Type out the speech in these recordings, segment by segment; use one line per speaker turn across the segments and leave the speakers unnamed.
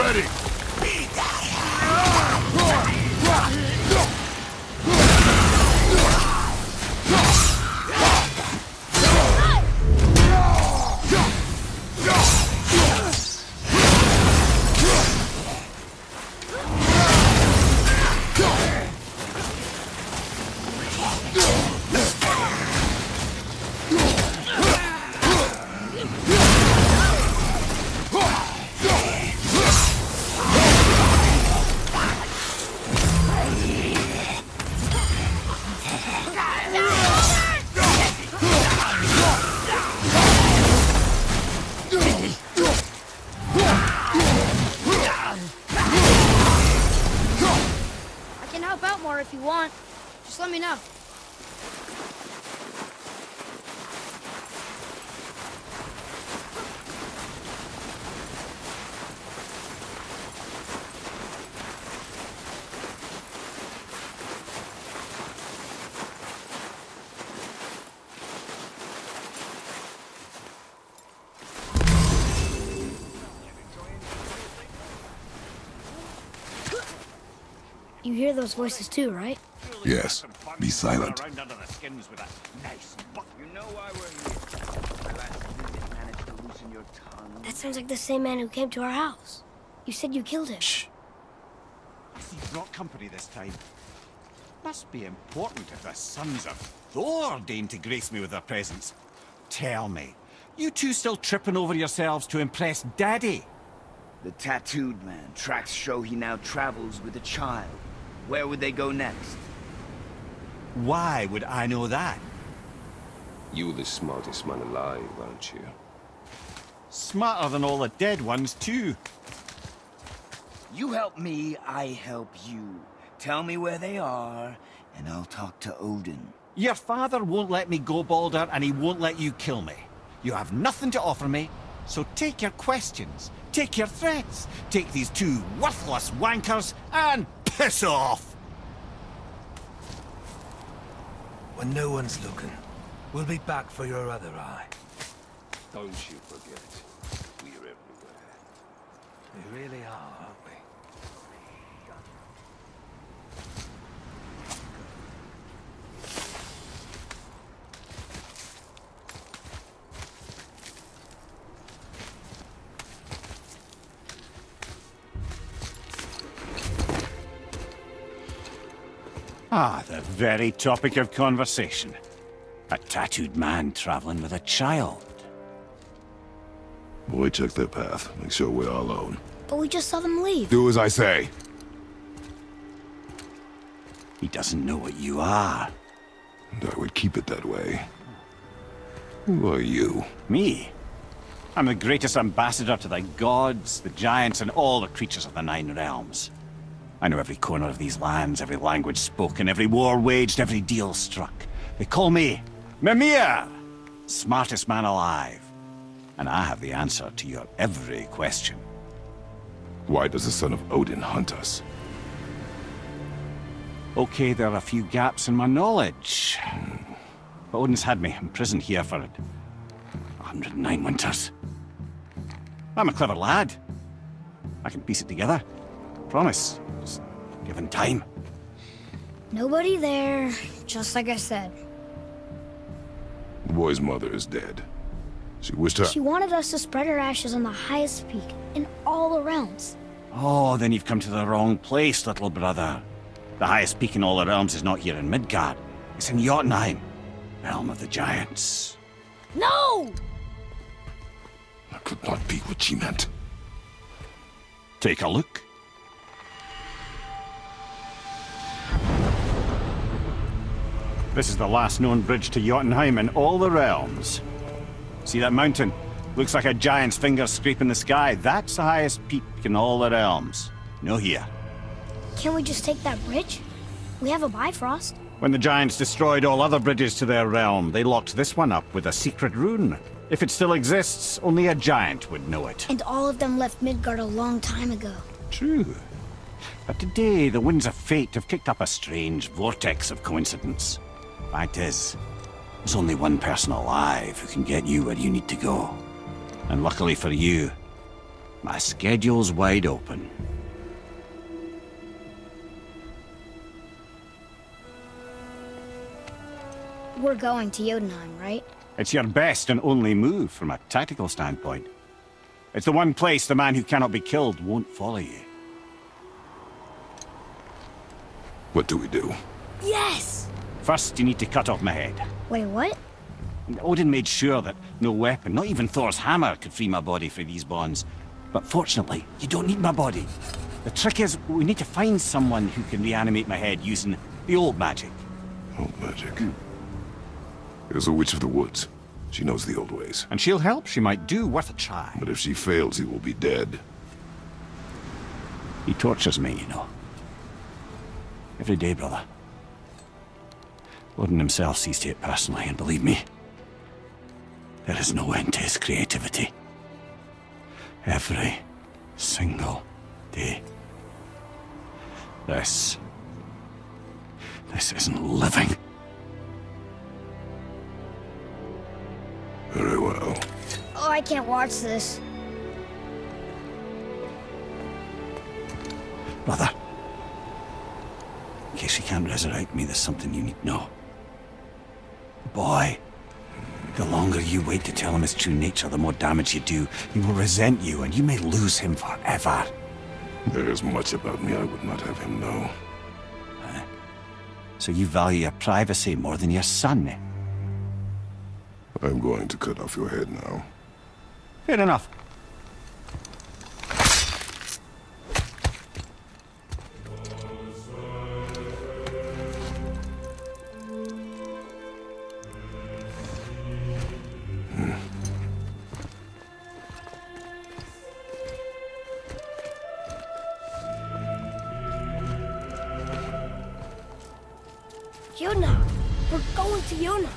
ready!
If you want, just let me know. You hear those voices too, right?
Yes. Be silent.
You know why we're here. My last visit managed to loosen your tongue.
That sounds like the same man who came to our house. You said you killed him.
Shh. I see brought company this time. Must be important if the sons of Thor deign to grace me with their presence. Tell me, you two still tripping over yourselves to impress Daddy?
The tattooed man. Tracks show he now travels with a child. Where would they go next?
Why would I know that?
You the smartest man alive, aren't you?
Smarter than all the dead ones, too.
You help me, I help you. Tell me where they are, and I'll talk to Odin.
Your father won't let me go, Baldur, and he won't let you kill me. You have nothing to offer me, so take your questions, take your threats, take these two worthless wankers, and piss off!
When no one's looking, we'll be back for your other eye.
Don't you forget, we're everywhere.
We really are, aren't we?
Ah, the very topic of conversation. A tattooed man traveling with a child.
Boy, check their path. Make sure we're all alone.
But we just saw them leave.
Do as I say.
He doesn't know what you are.
And I would keep it that way. Who are you?
Me? I'm the greatest ambassador to the gods, the giants, and all the creatures of the Nine Realms. I know every corner of these lands, every language spoken, every war waged, every deal struck. They call me Mímir, smartest man alive. And I have the answer to your every question.
Why does the son of Odin hunt us?
Okay, there are a few gaps in my knowledge. But Odin's had me imprisoned here for 109 winters. I'm a clever lad. I can piece it together. Promise. Just given time.
Nobody there, just like I said.
The boy's mother is dead. She wished her...
She wanted us to spread her ashes on the highest peak in all the realms.
Oh, then you've come to the wrong place, little brother. The highest peak in all the realms is not here in Midgard. It's in Jötunheim, realm of the giants.
No!
That could not be what she meant.
Take a look. This is the last known bridge to Jötunheim in all the realms. See that mountain? Looks like a giant's finger scraping the sky. That's the highest peak in all the realms. No here.
Can't we just take that bridge? We have a Bifrost.
When the giants destroyed all other bridges to their realm, they locked this one up with a secret rune. If it still exists, only a giant would know it.
And all of them left Midgard a long time ago.
True. But today, the winds of fate have kicked up a strange vortex of coincidence. Fact is, there's only one person alive who can get you where you need to go. And luckily for you, My schedule's wide open.
We're going to Jötunheim, right?
It's your best and only move from a tactical standpoint. It's the one place the man who cannot be killed won't follow you.
What do we do?
Yes!
First, you need to cut off my head.
Wait, what?
Odin made sure that no weapon, not even Thor's hammer, could free my body from these bonds. But fortunately, you don't need my body. The trick is, we need to find someone who can reanimate my head using the old magic.
Old magic. There's a witch of the woods. She knows the old ways.
And she'll help. She might do worth a try.
But if she fails, he will be dead.
He tortures me, you know. Every day, brother. Odin himself sees to it personally, and believe me, there is no end to his creativity. Every single day. This isn't living.
Very well.
Oh, I can't watch this.
Brother, in case you can't resurrect me, there's something you need to know. Boy, the longer you wait to tell him his true nature, the more damage you do. He will resent you, and you may lose him forever.
There is much about me I would not have him know.
So you value your privacy more than your son, eh?
I'm going to cut off your head now.
Fair enough.
Jötunheim! We're going to Jötunheim!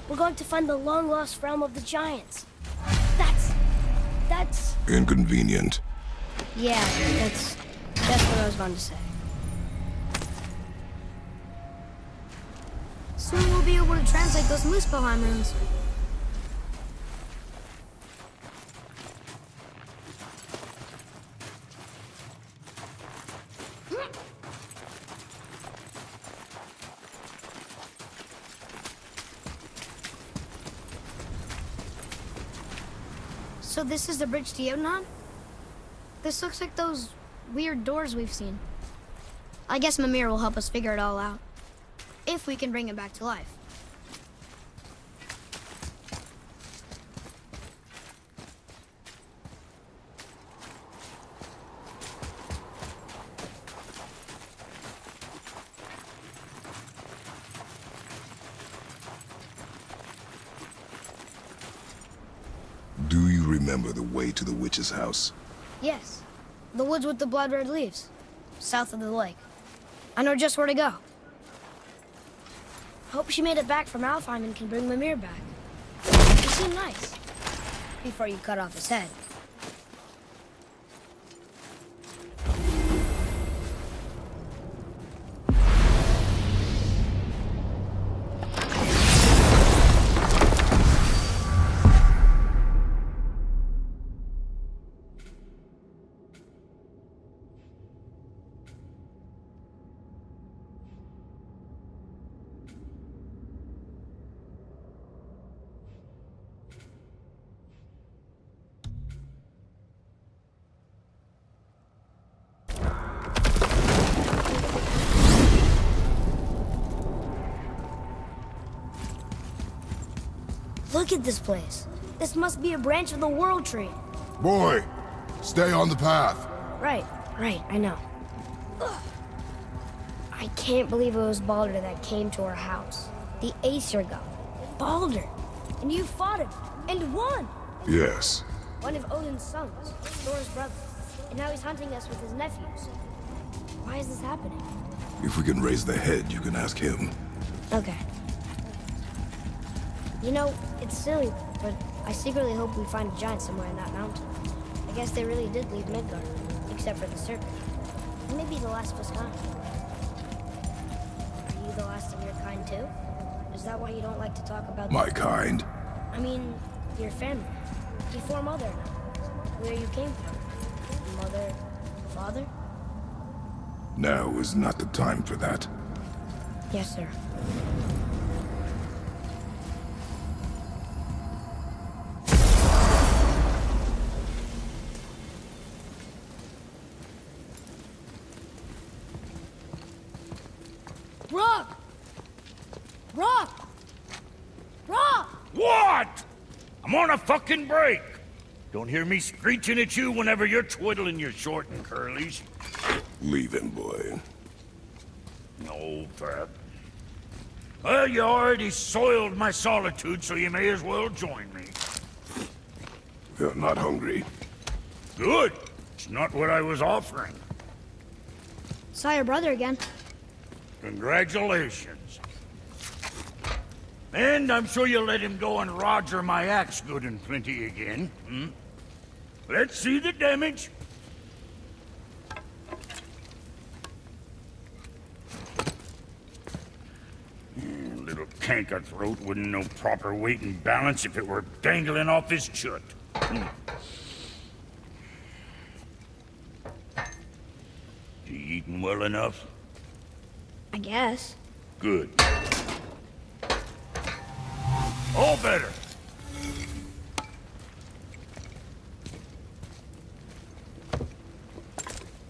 We're going to find the long-lost realm of the giants. That's...
Inconvenient.
Yeah, that's what I was going to say. Soon we'll be able to translate those Muspelheim runes. So this is the bridge to Jötunheim? This looks like those weird doors we've seen. I guess Mímir will help us figure it all out. If we can bring it back to life.
Do you remember the way to the witch's house?
Yes. The woods with the blood-red leaves. South of the lake. I know just where to go. Hope she made it back from Alfheim and can bring Mímir back. You seem nice. Before you cut off his head. Look at this place. This must be a branch of the World Tree.
Boy, stay on the path.
Right, I know. Ugh. I can't believe it was Baldur that came to our house. The Aesir god. Baldur. And you fought him. And won.
Yes.
One of Odin's sons. Thor's brother. And now he's hunting us with his nephews. Why is this happening?
If we can raise the head, you can ask him.
Okay. You know, it's silly, but I secretly hope we find a giant somewhere in that mountain. I guess they really did leave Midgard, except for the serpent. Maybe the last of us kind. Are you the last of your kind too? Is that why you don't like to talk about
My kind?
I mean, your family. Before Mother and I. Where you came from. Mother, father?
Now is not the time for that.
Yes, sir. Brok! Brok! Brok!
What? I'm on a fucking break. Don't hear me screeching at you whenever you're twiddling your short and curlies.
Leave him, boy.
No, Pat. Well, you already soiled my solitude, so you may as well join me.
You're not hungry.
Good. It's not what I was offering.
Saw your brother again.
Congratulations. And I'm sure you'll let him go and roger my axe good and plenty again, hmm? Let's see the damage. Little canker throat wouldn't know proper weight and balance if it were dangling off his chut. You eating well enough?
I guess.
Good. All better.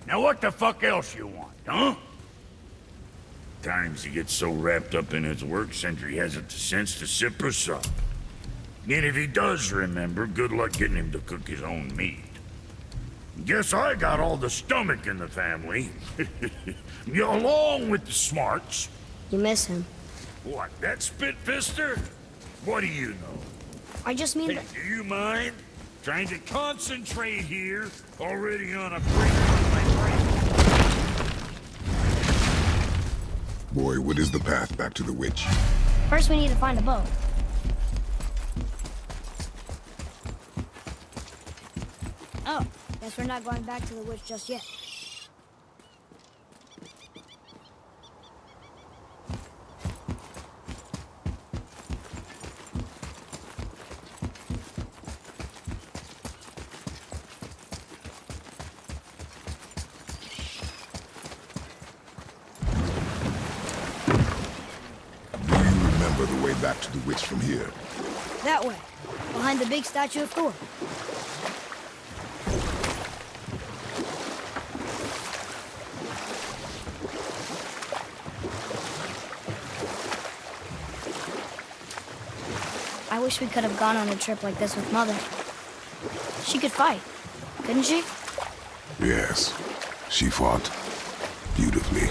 Now what the fuck else you want, huh? Times he gets so wrapped up in his work, Sindri hasn't the sense to sip or sup. And if he does remember, good luck getting him to cook his own meat. Guess I got all the stomach in the family. Along with the smarts.
You miss him.
What, that spit-fister? What do you know?
I just mean
Hey,
that...
do you mind? Trying to concentrate here, already on a break on my brain.
Boy, what is the path back to the witch?
First we need to find a boat. Oh, guess we're not going back to the witch just yet.
The way back to the witch from here.
That way, behind the big statue of Thor. I wish we could have gone on a trip like this with Mother. She could fight, couldn't she?
Yes, she fought beautifully.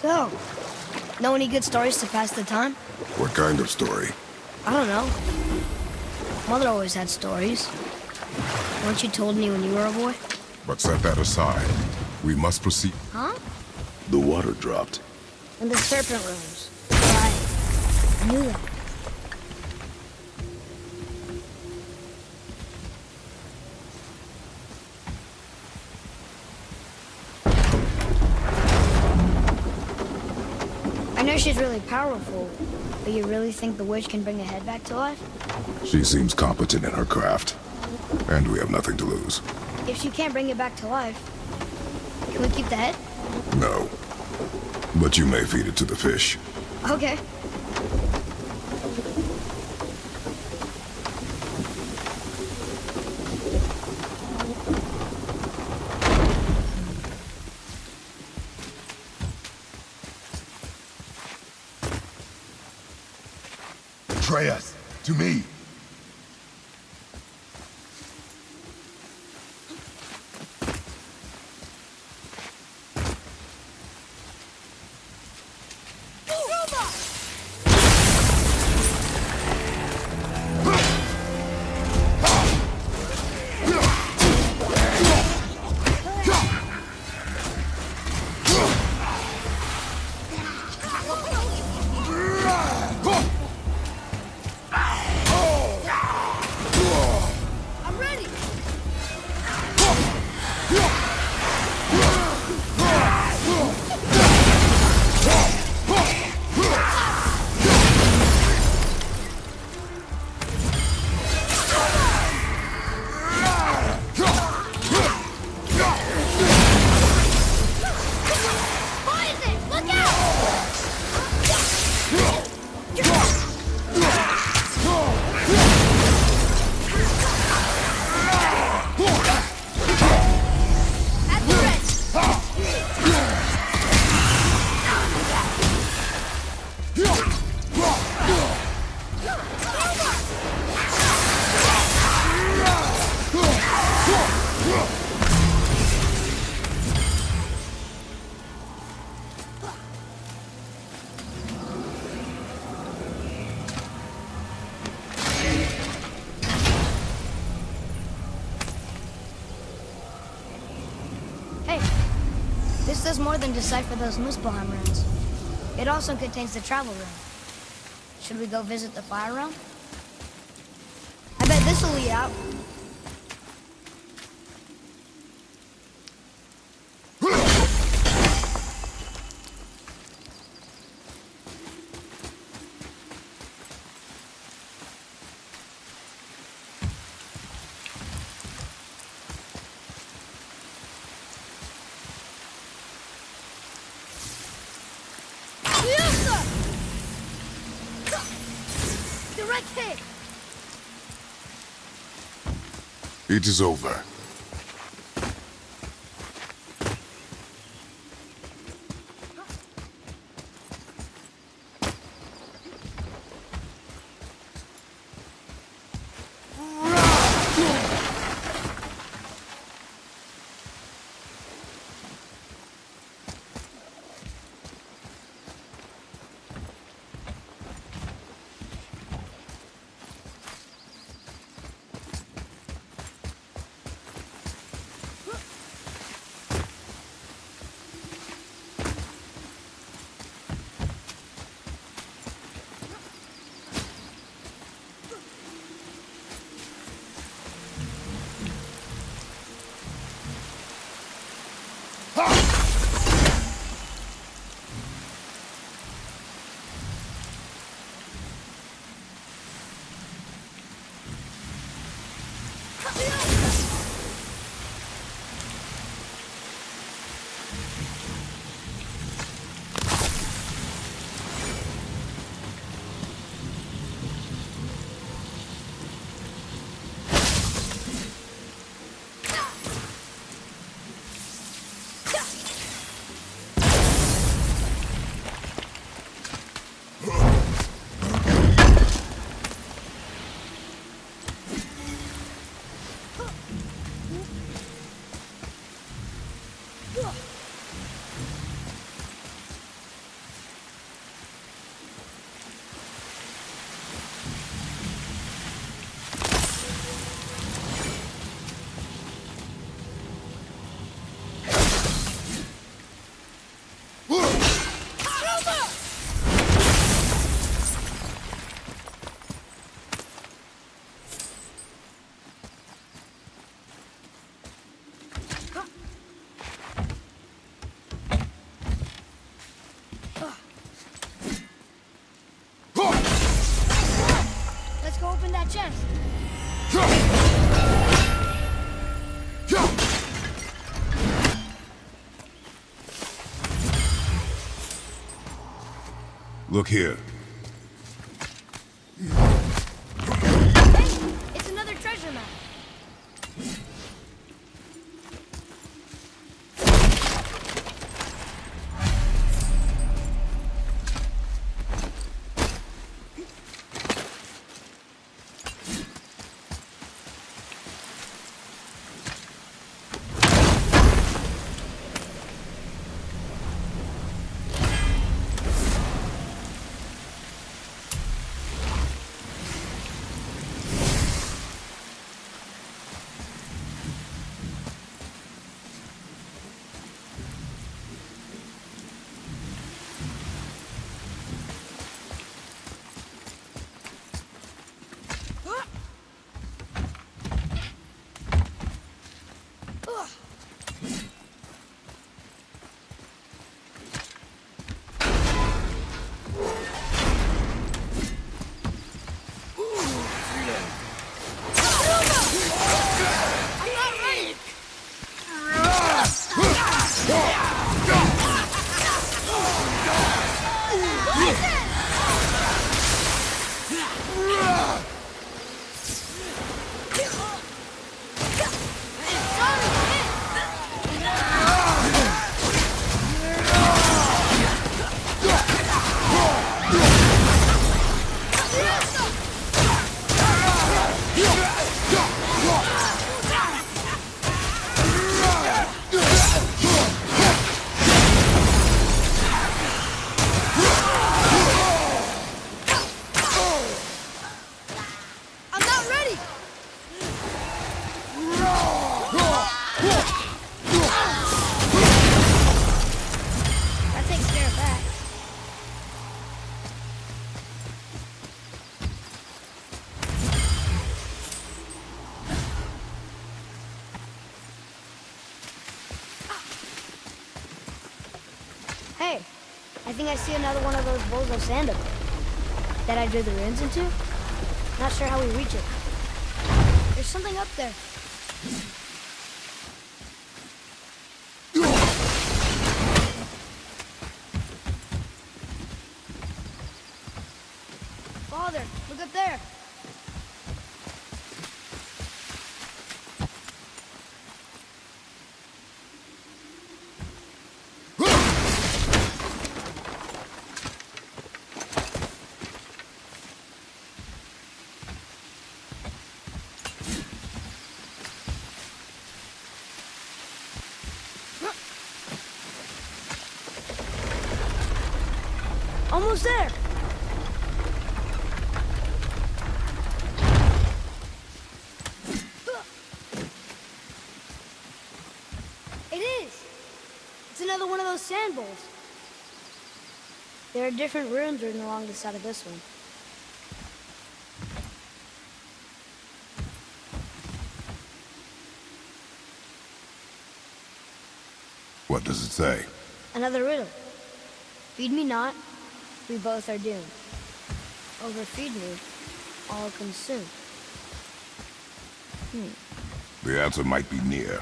So, know any good stories to pass the time? What kind of story?
I don't know. Mother always had stories. Weren't you told me when you were a boy?
But set that aside. We must proceed.
Huh?
The water dropped.
In the serpent rose. Right. I knew that. I know she's really powerful, but you really think the witch can bring a head back to life?
She seems competent in her craft. And we have nothing to lose.
If she can't bring it back to life, can we keep the head?
No. But you may feed it to the fish.
Okay.
Atreus, to me.
Hey, this does more than decipher those Muspelheim runes. It also contains the travel rune. Should we go visit the fire realm? I bet this will lead out. Direct hit!
It is over.
Let's go open that chest.
Look here.
Hey, it's another treasure map. Hey, I think I see another one of those bozo sandals that I drew the runes into. Not sure how we reach it. There's something up there. Father, look up there. Almost there. It is. It's another one of those sand bowls. There are different runes written along the side of this one.
What does it say?
Another riddle. Feed me not, we both are doomed. Overfeed me, all consumed.
The answer might be near,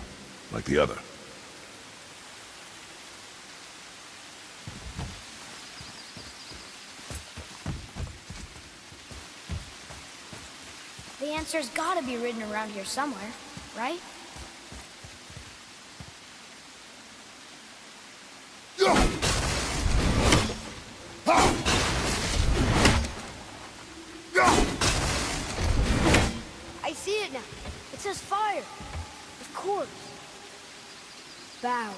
like the other.
The answer's gotta be written around here somewhere, right? I see it now. It says fire. Of course. Bow.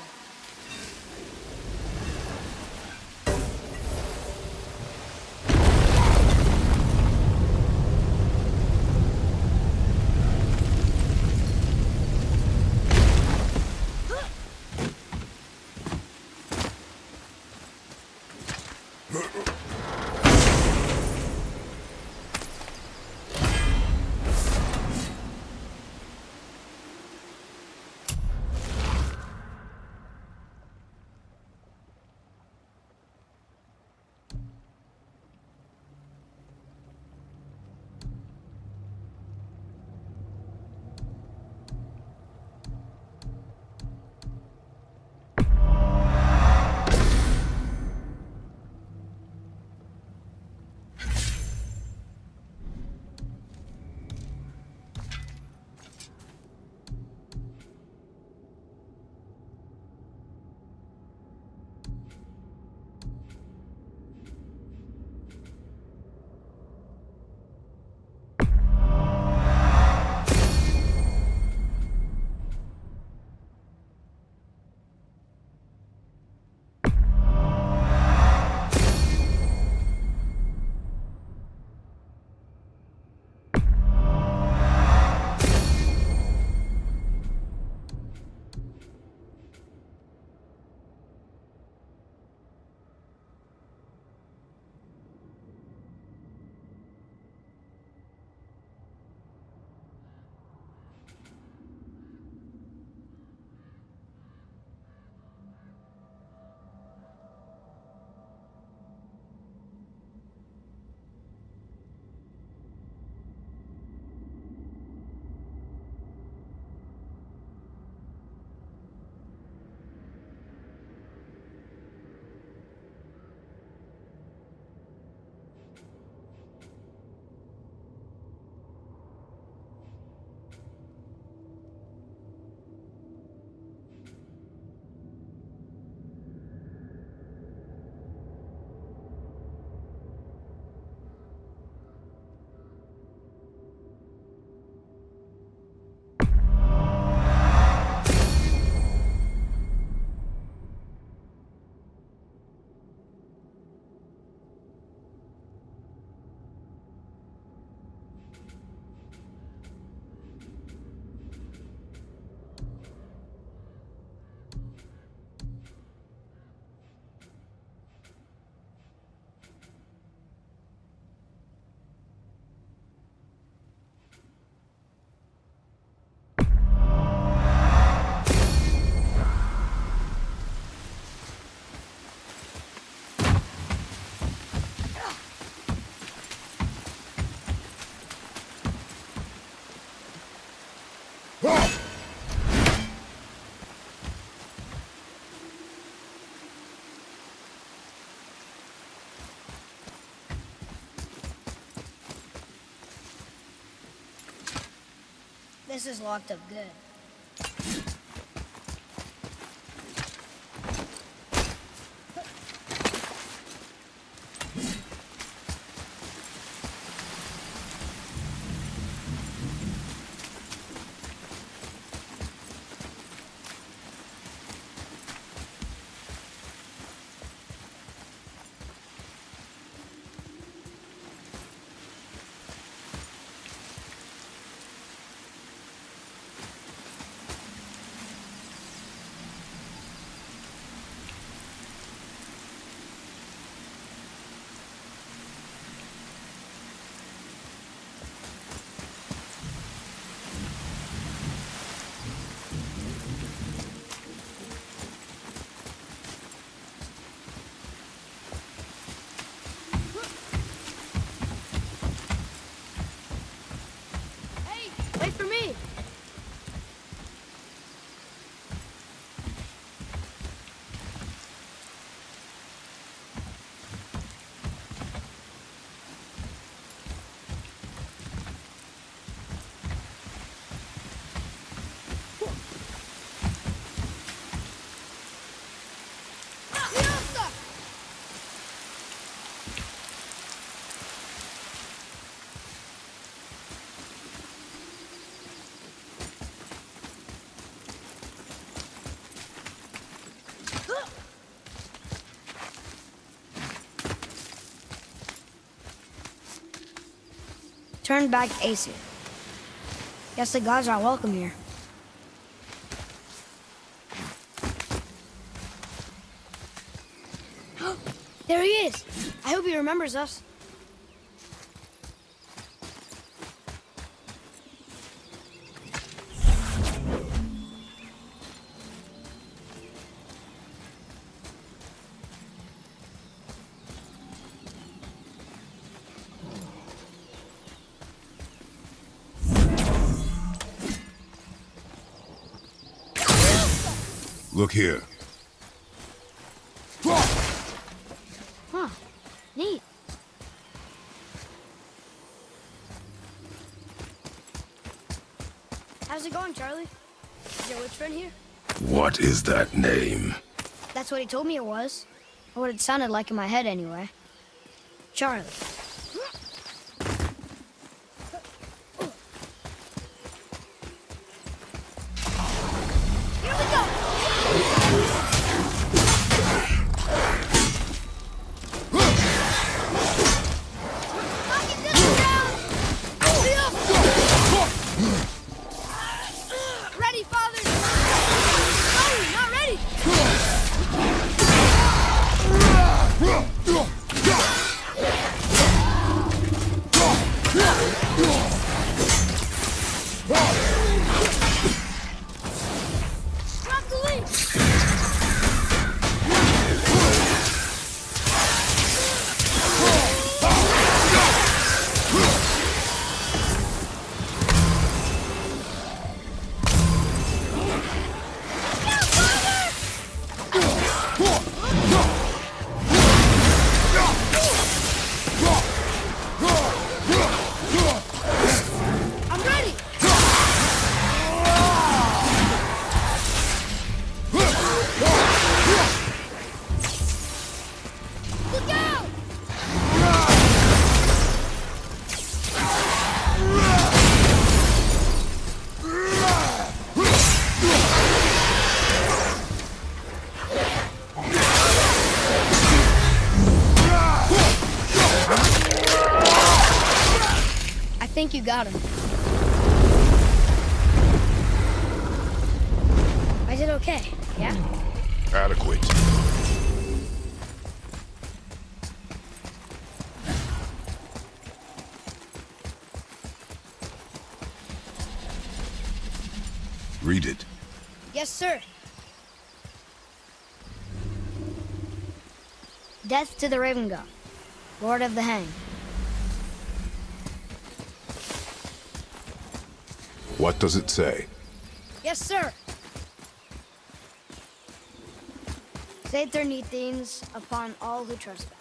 This is locked up good. Wait for me! Turn back to Aesir. Guess the gods are welcome here. There he is! I hope he remembers us.
Look here.
Huh. Neat. How's it going, Charlie? Is your witch friend here?
What is that name?
That's what he told me it was. Or what it sounded like in my head, anyway. Charlie. Here we go! Knocking this down! Ready, father! Oh, not ready! Drop the lead! I'm ready! Look out! I think you got him. I did okay, yeah?
Adequate. Read it.
Yes, sir. Death to the Raven God, Lord of the Hang.
What does it say?
Yes, sir. Saith their neat things upon all who trespass.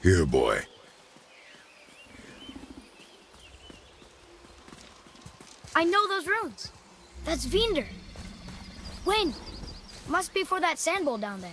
Here, boy.
I know those runes. That's Vinder. Wind. Must be for that sand bowl down there.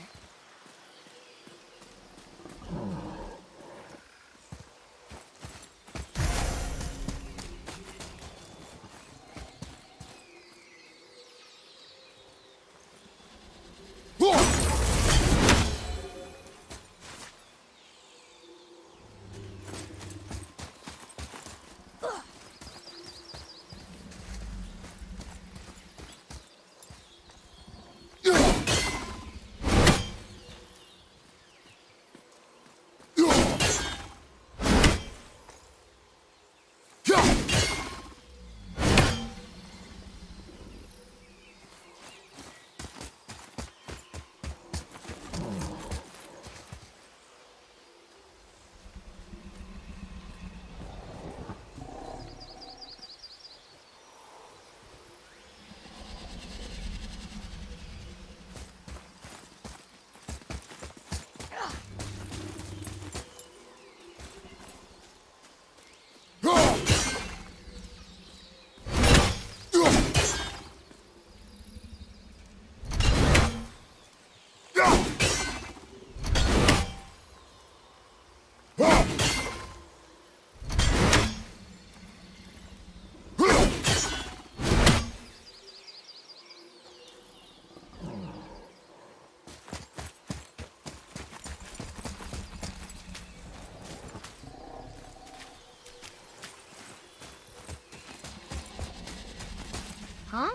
Huh?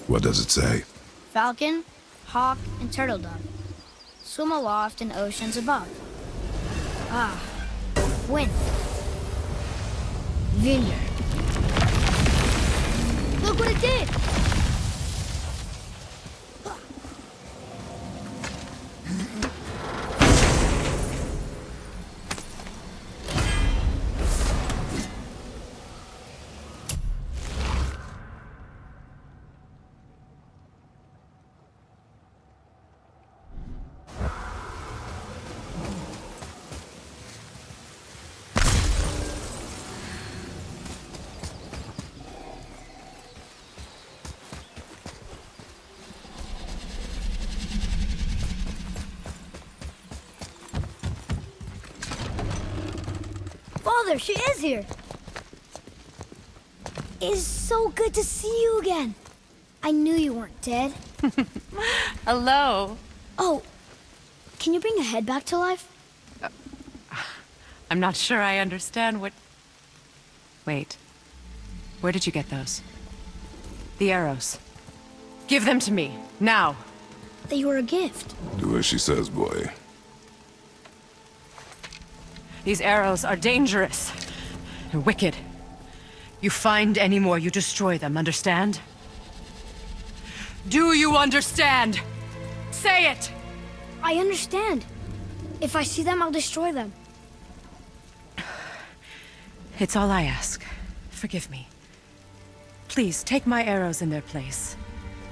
What does it say?
Falcon, hawk, and turtle dove swim aloft in oceans above. Ah, wind. Vinder. Look what it did! Father, she is here. It is so good to see you again. I knew you weren't dead.
Hello.
Oh, can you bring a head back to life?
I'm not sure I understand what... Wait. Where did you get those? The arrows. Give them to me, now.
They were a gift.
Do as she says, boy.
These arrows are dangerous and wicked. You find any more, you destroy them, understand? Do you understand? Say it!
I understand. If I see them, I'll destroy them.
It's all I ask. Forgive me. Please, take my arrows in their place.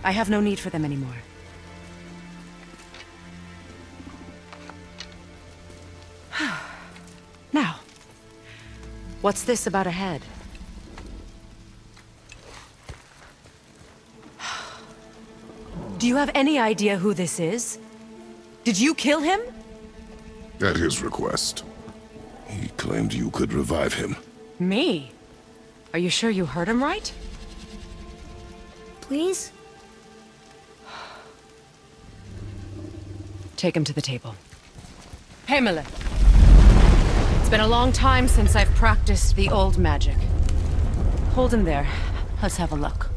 I have no need for them anymore. Now, what's this about a head? Do you have any idea who this is? Did you kill him?
At his request. He claimed you could revive him.
Me? Are you sure you heard him right?
Please?
Take him to the table. Pamela! It's been a long time since I've practiced the old magic. Hold him there. Let's have a look.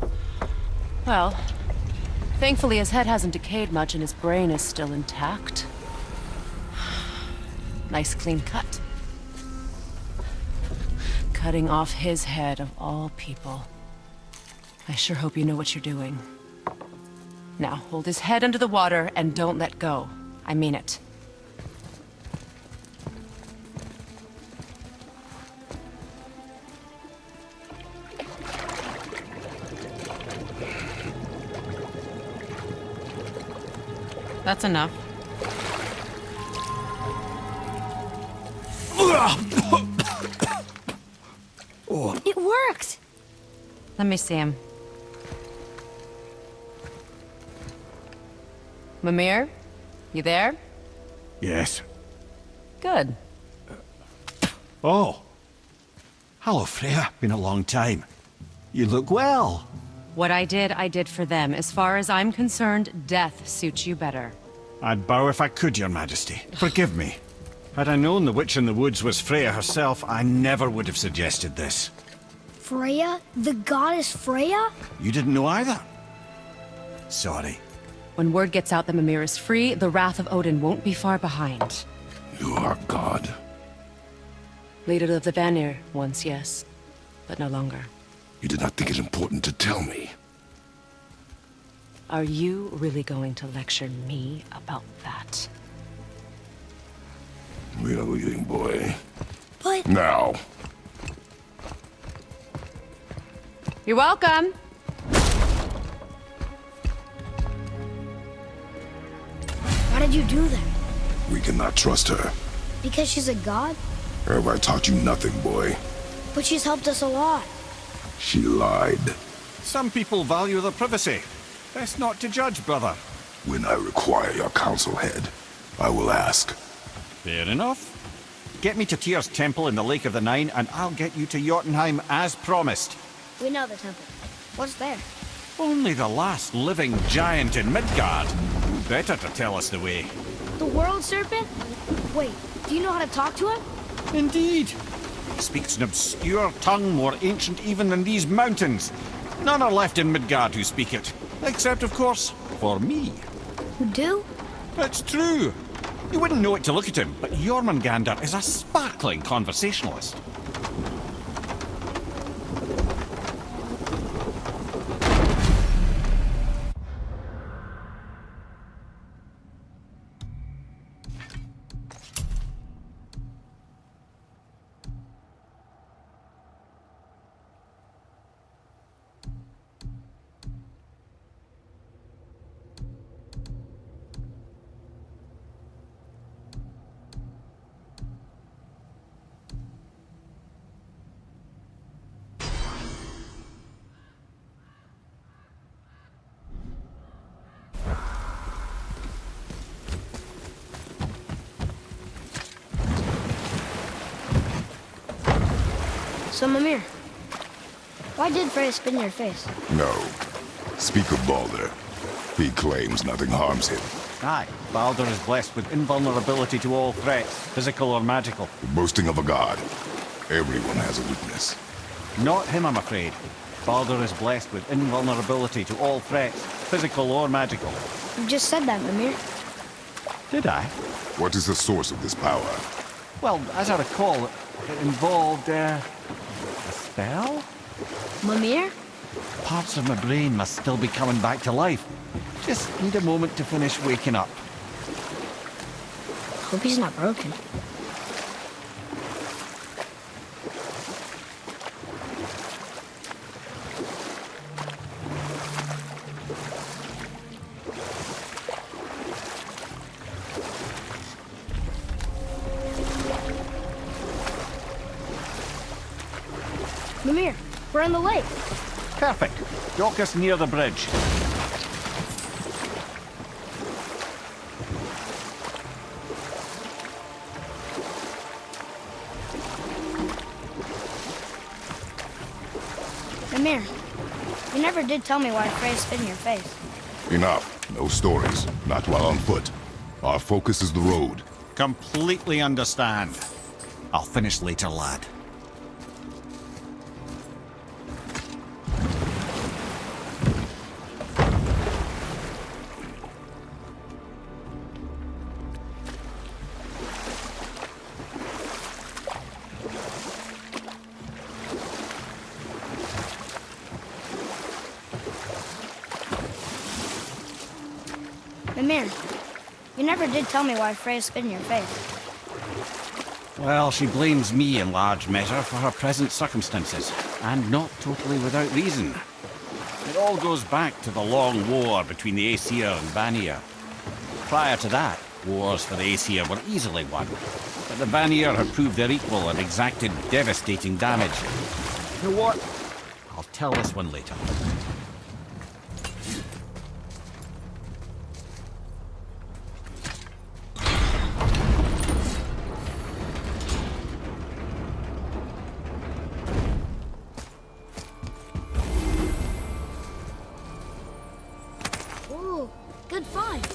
Well, thankfully his head hasn't decayed much and his brain is still intact. Nice clean cut. Cutting off his head of all people. I sure hope you know what you're doing. Now, hold his head under the water and don't let go. I mean it. That's enough.
It worked!
Let me see him. Mímir? You there?
Yes.
Good.
Oh. Hello, Freya. Been a long time. You look well.
What I did for them. As far as I'm concerned, death suits you better.
I'd bow if I could, Your Majesty. Forgive me. Had I known the witch in the woods was Freya herself, I never would have suggested this.
Freya? The goddess Freya?
You didn't know either? Sorry.
When word gets out that Mímir is free, the wrath of Odin won't be far behind.
You are God.
Leader of the Vanir, once, yes. But no longer.
You did not think it important to tell me.
Are you really going to lecture me about that?
We are leaving, boy.
But...
Now.
You're welcome!
Why did you do that?
We cannot trust her.
Because she's a god?
Have I taught you nothing, boy?
But she's helped us a lot.
She lied.
Some people value their privacy. Best not to judge, brother.
When I require your council head, I will ask.
Fair enough. Get me to Tyr's temple in the Lake of the Nine, and I'll get you to Jötunheim as promised.
We know the temple. What's there?
Only the last living giant in Midgard. Who better to tell us the way?
The World Serpent? Wait, do you know how to talk to him?
Indeed. He speaks an obscure tongue more ancient even than these mountains. None are left in Midgard who speak it. Except, of course, for me.
You do?
It's true. You wouldn't know it to look at him, but Jörmungandr is a sparkling conversationalist.
So, Mímir, why did Freya spit in your face?
No. Speak of Baldur. He claims nothing harms him.
Aye, Baldur is blessed with invulnerability to all threats, physical or magical.
The boasting of a god. Everyone has a weakness.
Not him, I'm afraid. Baldur is blessed with invulnerability to all threats, physical or magical.
You just said that, Mímir.
Did I?
What is the source of this power?
Well, as I recall, it involved, a spell?
Mímir?
Parts of my brain must still be coming back to life. Just need a moment to finish waking up.
Hope he's not broken. Mímir, we're in the lake.
Perfect. Dock us near the bridge.
Mímir, you never did tell me why Freya spit in your face.
Enough. No stories. Not while on foot. Our focus is the road.
Completely understand. I'll finish later, lad.
Mímir, you never did tell me why Faye spit in your face.
Well, she blames me in large measure for her present circumstances, and not totally without reason. It all goes back to the long war between the Aesir and Vanir. Prior to that, wars for the Aesir were easily won, but the Vanir had proved their equal and exacted devastating damage. You know what? I'll tell this one later.
Ooh, good find.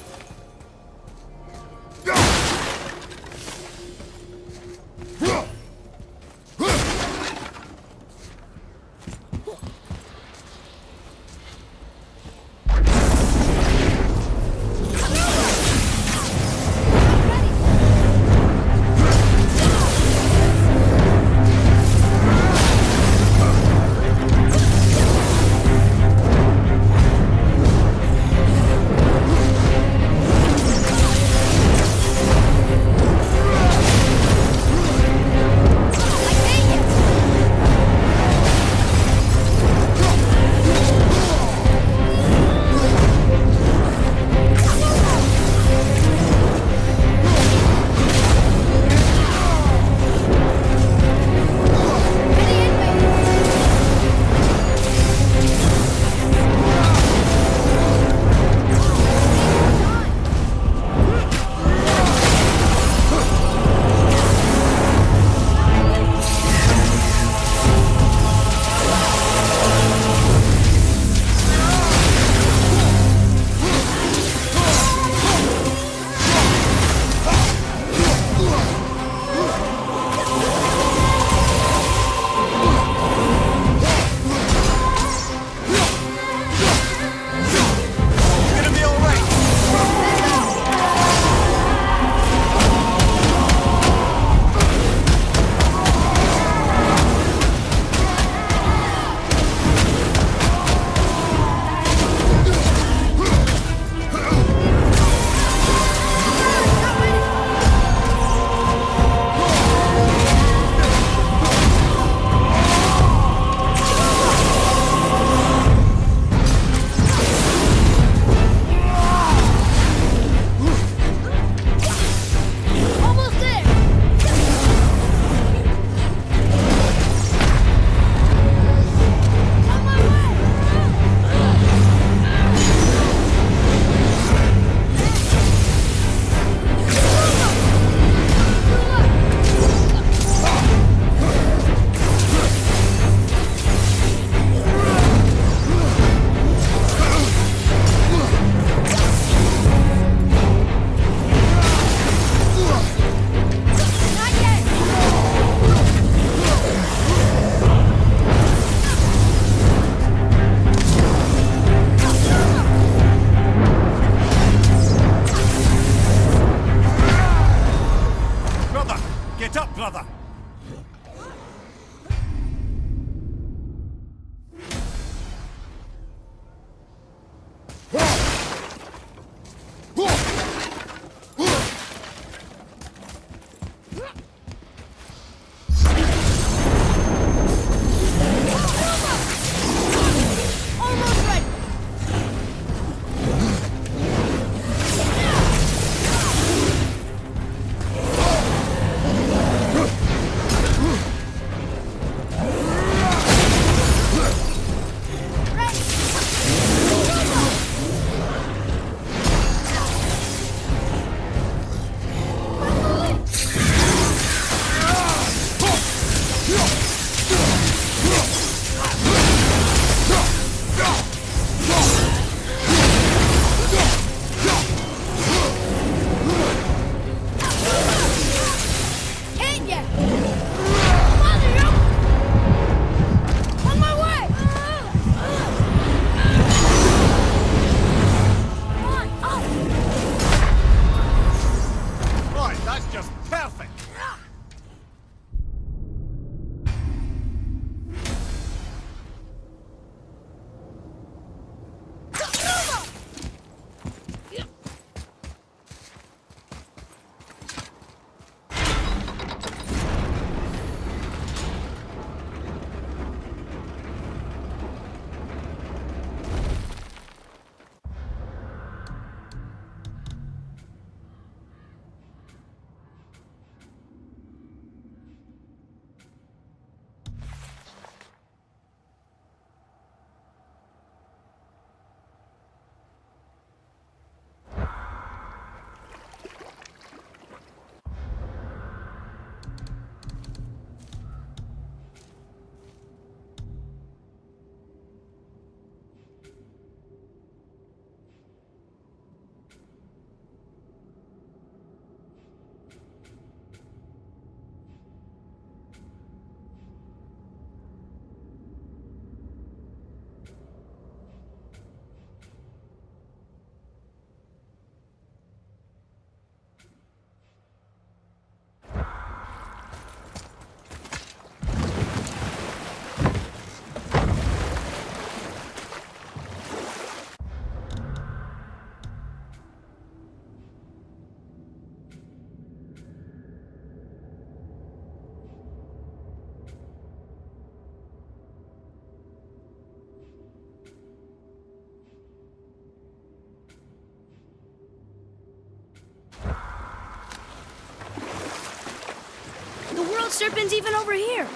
Serpent's even over here.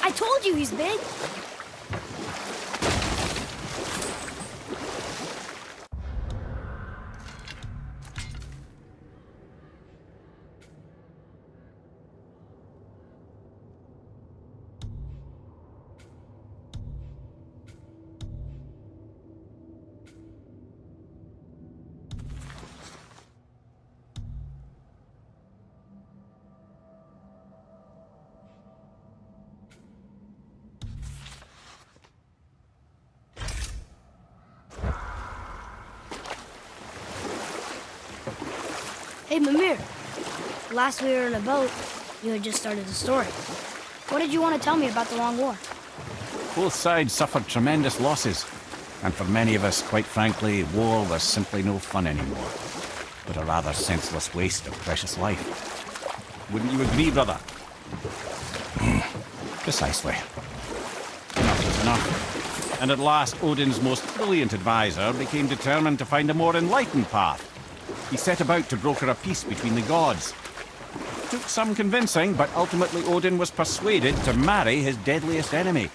I told you he's big. Hey, Mímir. Last we were in a boat, you had just started the story. What did you want to tell me about the Long War?
Both sides suffered tremendous losses. And for many of us, quite frankly, war was simply no fun anymore. But a rather senseless waste of precious life. Wouldn't you agree, brother? Precisely. Enough was enough. And at last, Odin's most brilliant advisor became determined to find a more enlightened path. He set about to broker a peace between the gods. It took some convincing, but ultimately Odin was persuaded to marry his deadliest enemy,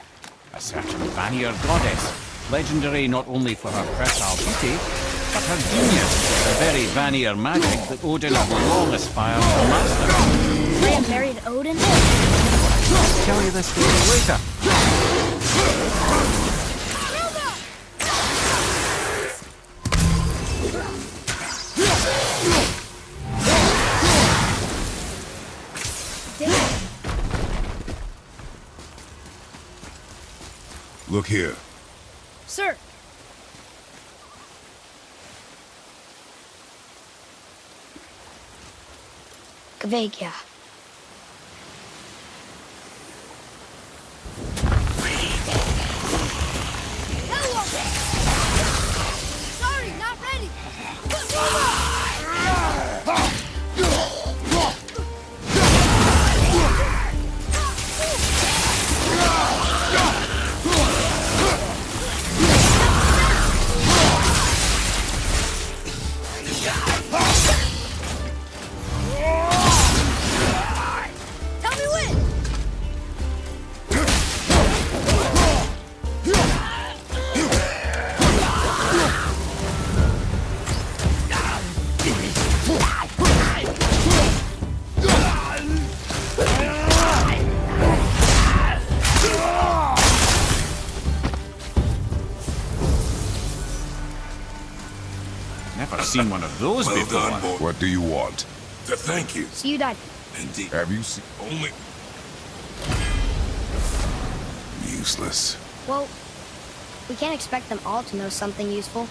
a certain Vanir goddess, legendary not only for her fertile beauty, but her genius, the very Vanir magic that Odin had long aspired to master.
Freya married Odin?
I'll tell you this story later.
Look here.
Sir. Kveikja.
Sorry, not ready. Tell me when.
Never seen one of those
Well
before.
done, boy. What do you want? To thank you.
See you, Dad.
Indeed. Have you seen only... Useless.
Well, we can't expect them all to know something useful.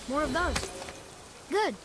More of those. Good.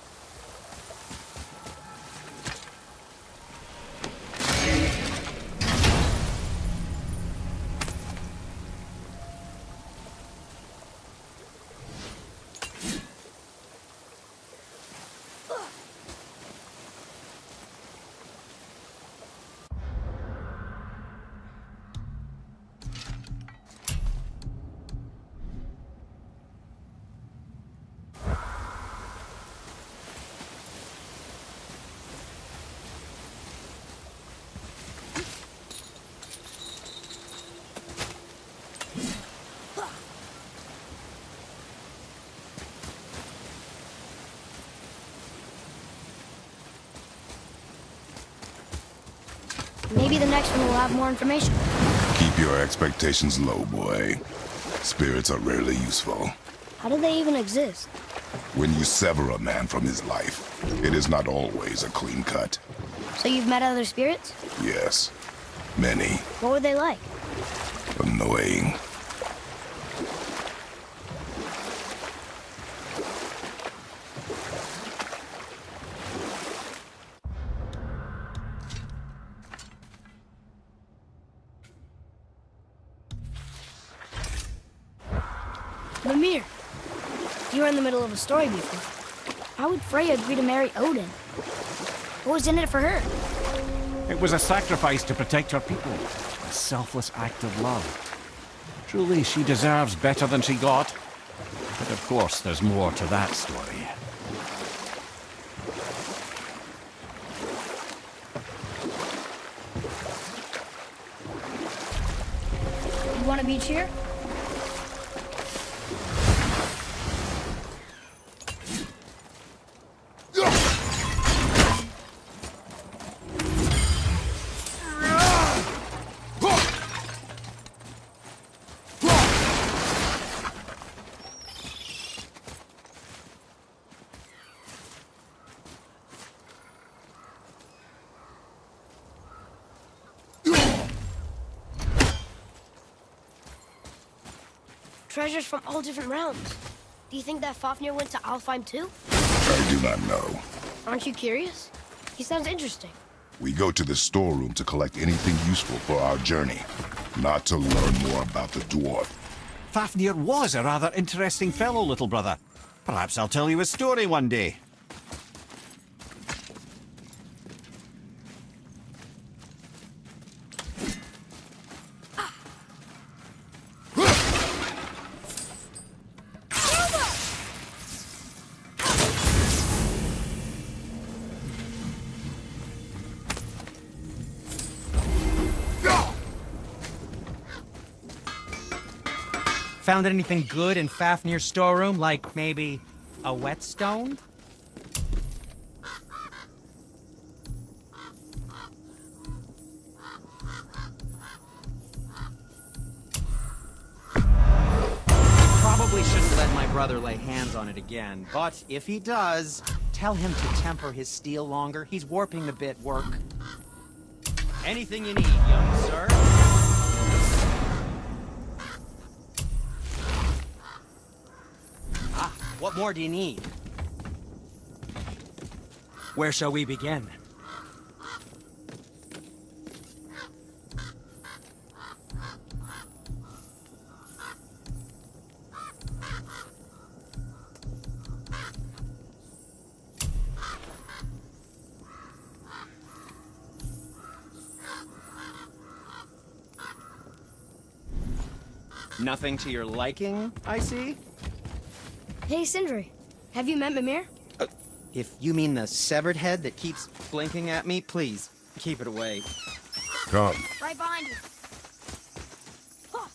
Maybe the next one will have more information.
Keep your expectations low, boy. Spirits are rarely useful.
How do they even exist?
When you sever a man from his life, it is not always a clean cut.
So you've met other spirits?
Yes, many.
What were they like?
Annoying.
Mímir, you were in the middle of a story before. How would Freya agree to marry Odin? What was in it for her?
It was a sacrifice to protect her people. A selfless act of love. Truly, she deserves better than she got. But of course, there's more to that story.
You want to be cheer? Treasures from all different realms. Do you think that Fafnir went to Alfheim too?
I do not know.
Aren't you curious? He sounds interesting.
We go to the storeroom to collect anything useful for our journey, not to learn more about the dwarf.
Fafnir was a rather interesting fellow, little brother. Perhaps I'll tell you a story one day.
Found anything good in Fafnir's storeroom, like maybe a whetstone? Probably shouldn't let my brother lay hands on it again, but if he does, tell him to temper his steel longer. He's warping the bit work. Anything you need, young sir. What more do you need? Where shall we begin? Nothing to your liking, I see?
Hey, Sindri. Have you met Mímir?
If you mean the severed head that keeps blinking at me, please, keep it away.
Come.
Right behind you. Huh.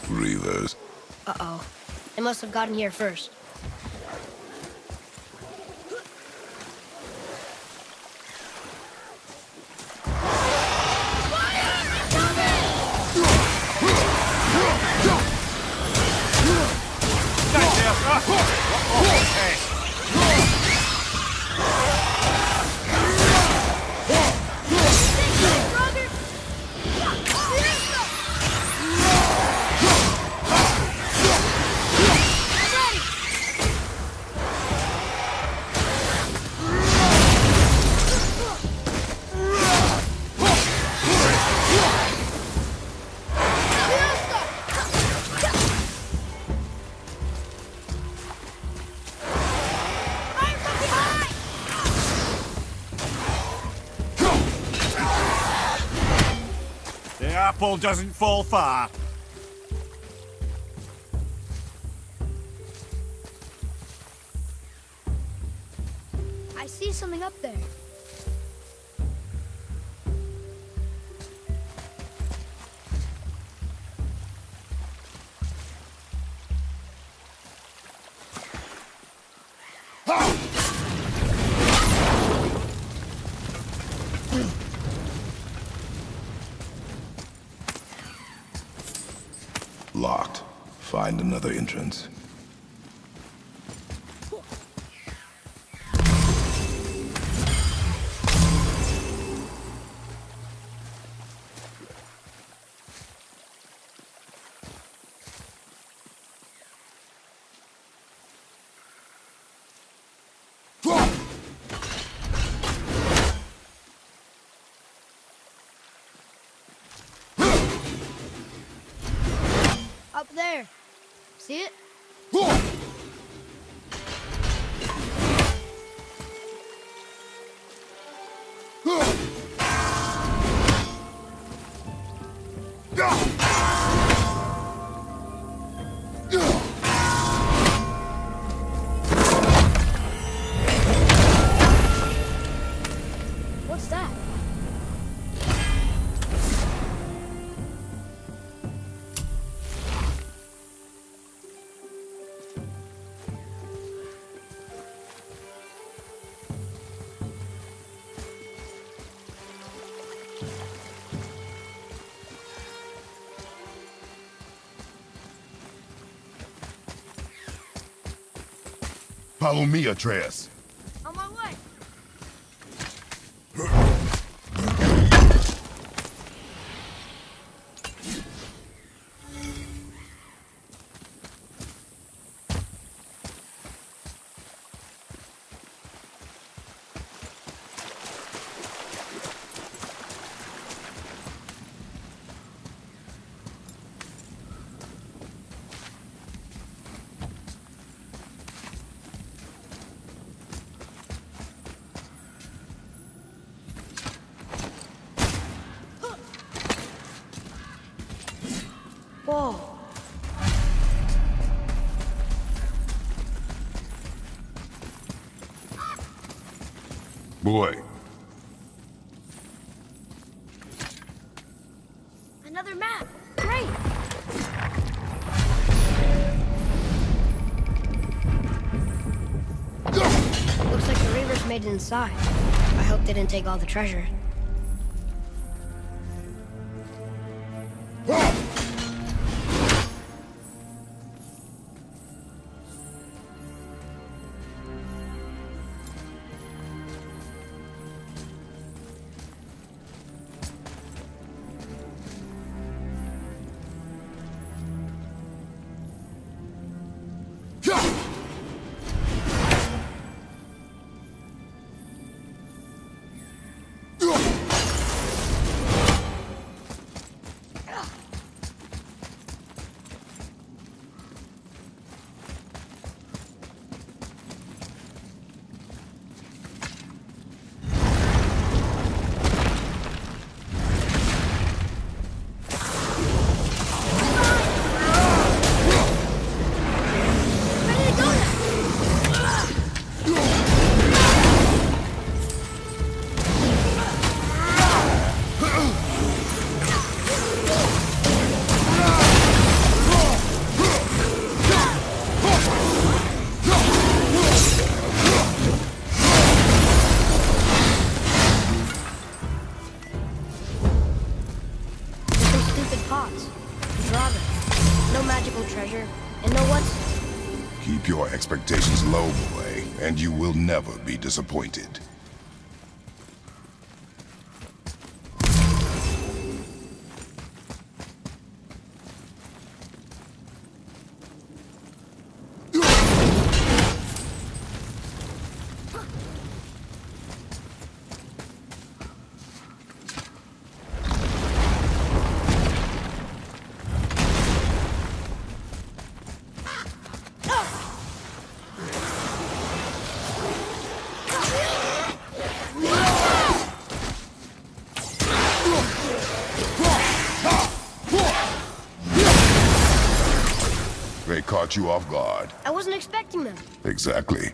Reavers.
Uh-oh. They must have gotten here first.
apple doesn't fall far.
I see something up there.
Locked. Find another entrance.
Up there. See it? What's that?
Follow me, Atreus.
On my way. Whoa.
Boy,
Another map. Great. Looks like the Reavers made it inside. I hope they didn't take all the treasure. treasure. And know what?
Keep your expectations low, boy, and you will never be disappointed. caught you off guard.
I wasn't expecting them.
Exactly.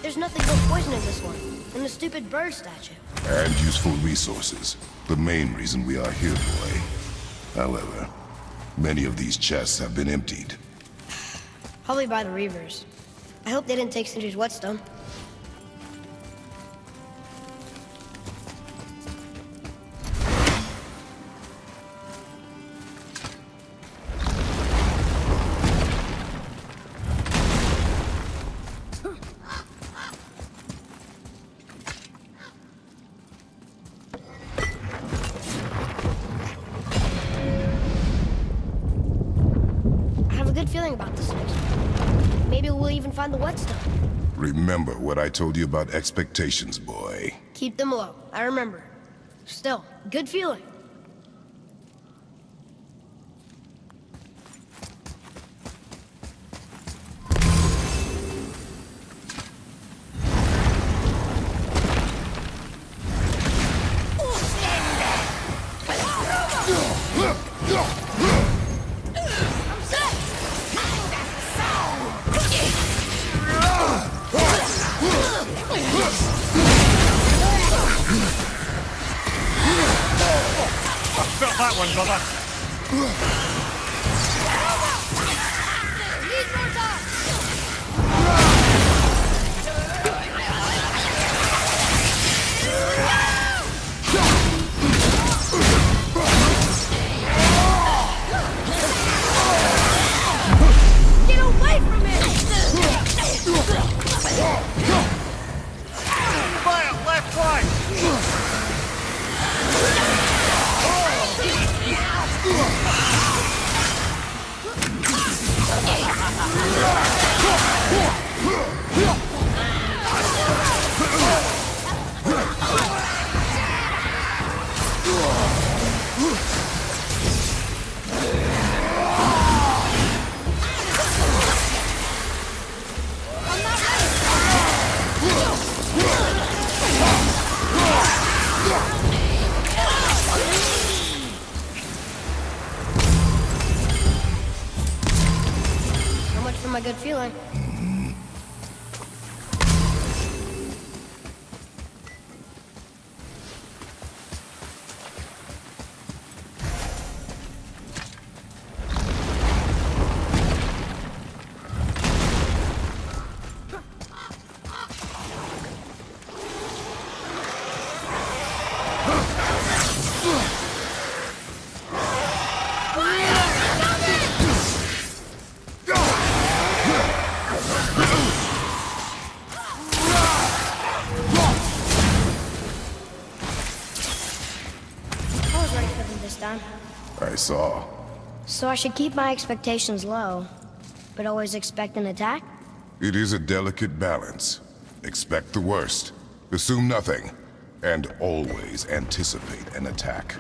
There's nothing but poison in this one, and the stupid bird statue.
And useful resources. The main reason we are here, boy. However, many of these chests have been emptied.
Probably by the Reavers. I hope they didn't take Sindri's whetstone. Feeling about this next one. Maybe we'll even find the whetstone.
Remember what I told you about expectations, boy.
Keep them low. I remember. Still, good feeling.
That one, brother.
Get away from it!
Fire, left flank!
How much for my good feeling?
I saw.
So I should keep my expectations low, but always expect an attack?
It is a delicate balance. Expect the worst, assume nothing, and always anticipate an attack.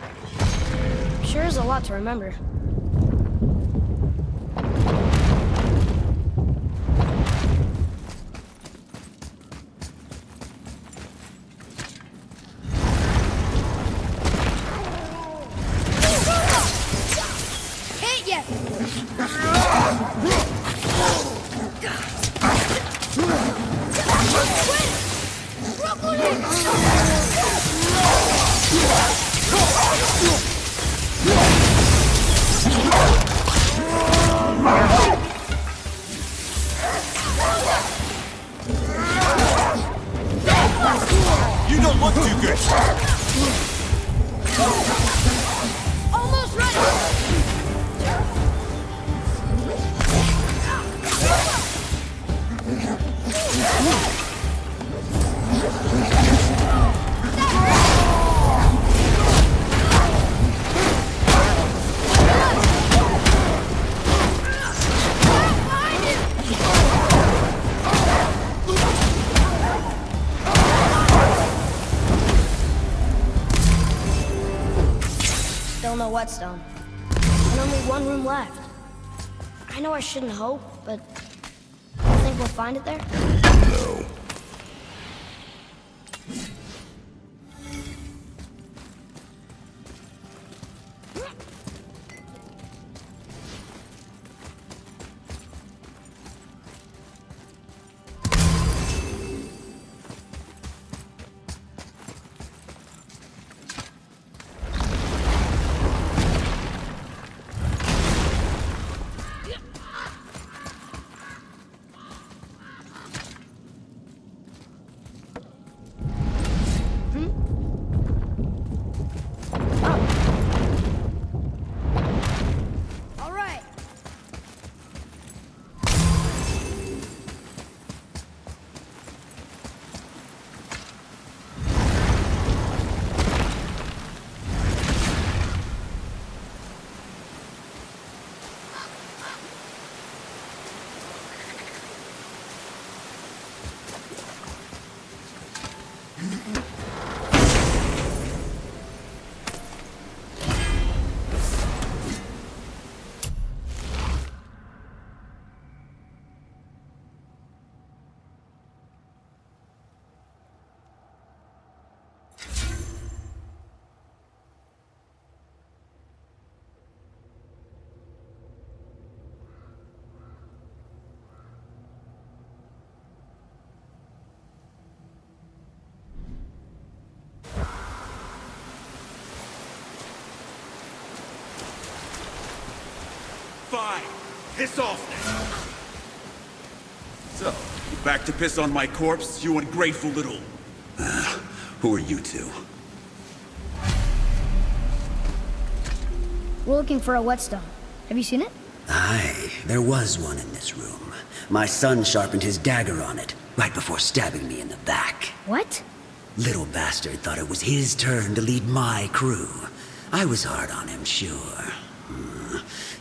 Sure is a lot to remember. Still no whetstone. And only one room left. I know I shouldn't hope, but I think we'll find it there?
No.
All right.
Fine. Piss off now. So, you back to piss on my corpse, you ungrateful little... who are you two?
We're looking for a whetstone. Have you seen it?
Aye, there was one in this room. My son sharpened his dagger on it, right before stabbing me in the back.
What?
Little bastard thought it was his turn to lead my crew. I was hard on him, sure.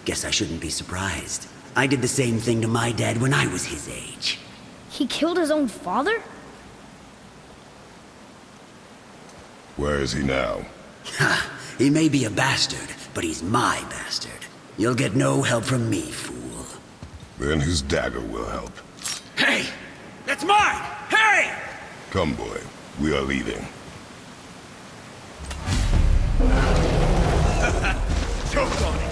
Guess I shouldn't be surprised. I did the same thing to my dad when I was his age.
He killed his own father?
Where is he now?
Ha! He may be a bastard, but he's my bastard. You'll get no help from me, fool.
Then his dagger will help.
Hey! That's mine! Hey!
Come, boy. We are leaving.
Choke on it!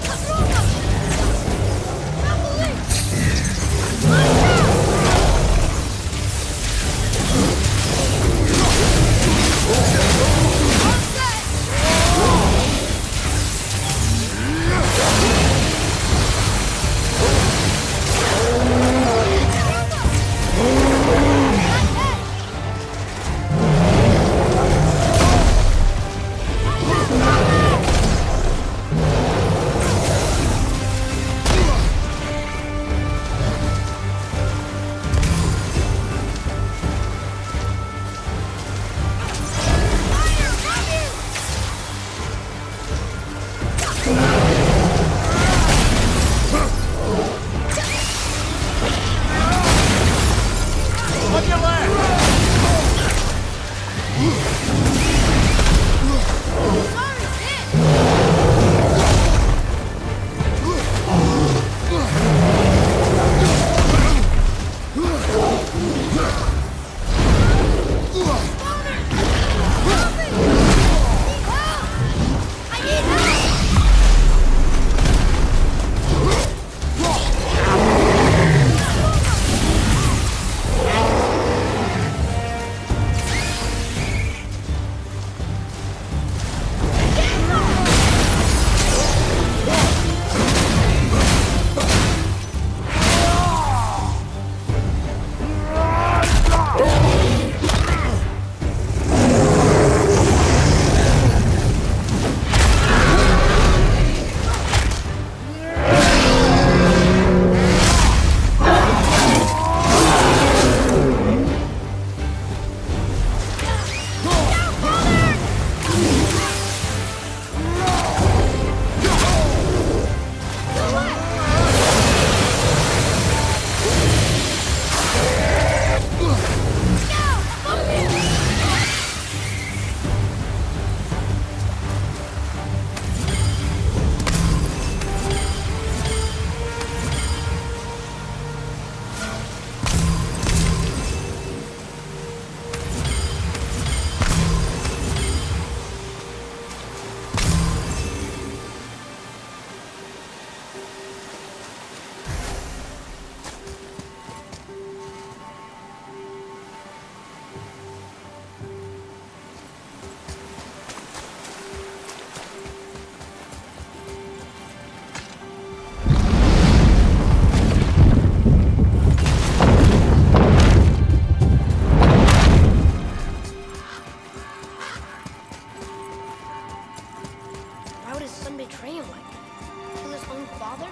son betray him like that? Kill his own father?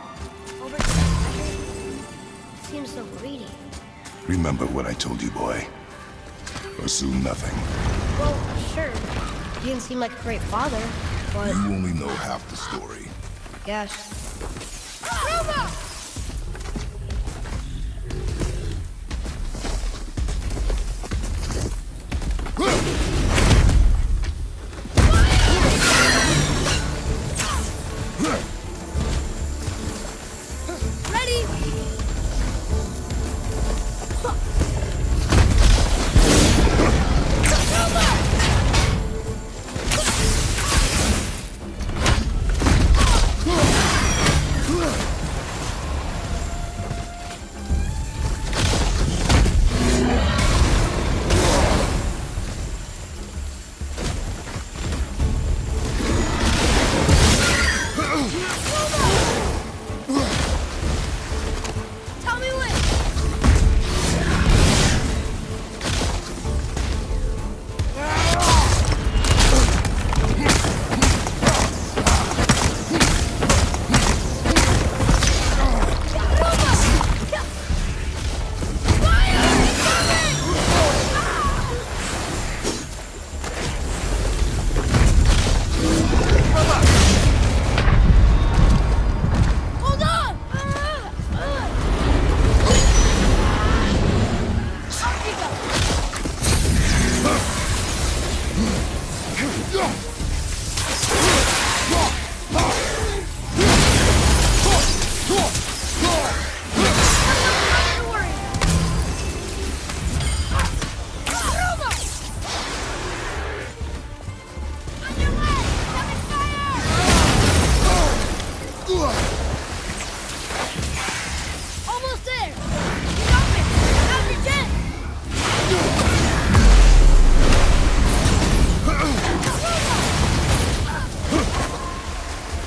Over treasure? He seems so greedy.
Remember what I told you, boy. Assume nothing.
Well, sure. He didn't seem like a great father, but...
You only know half the story.
Guess.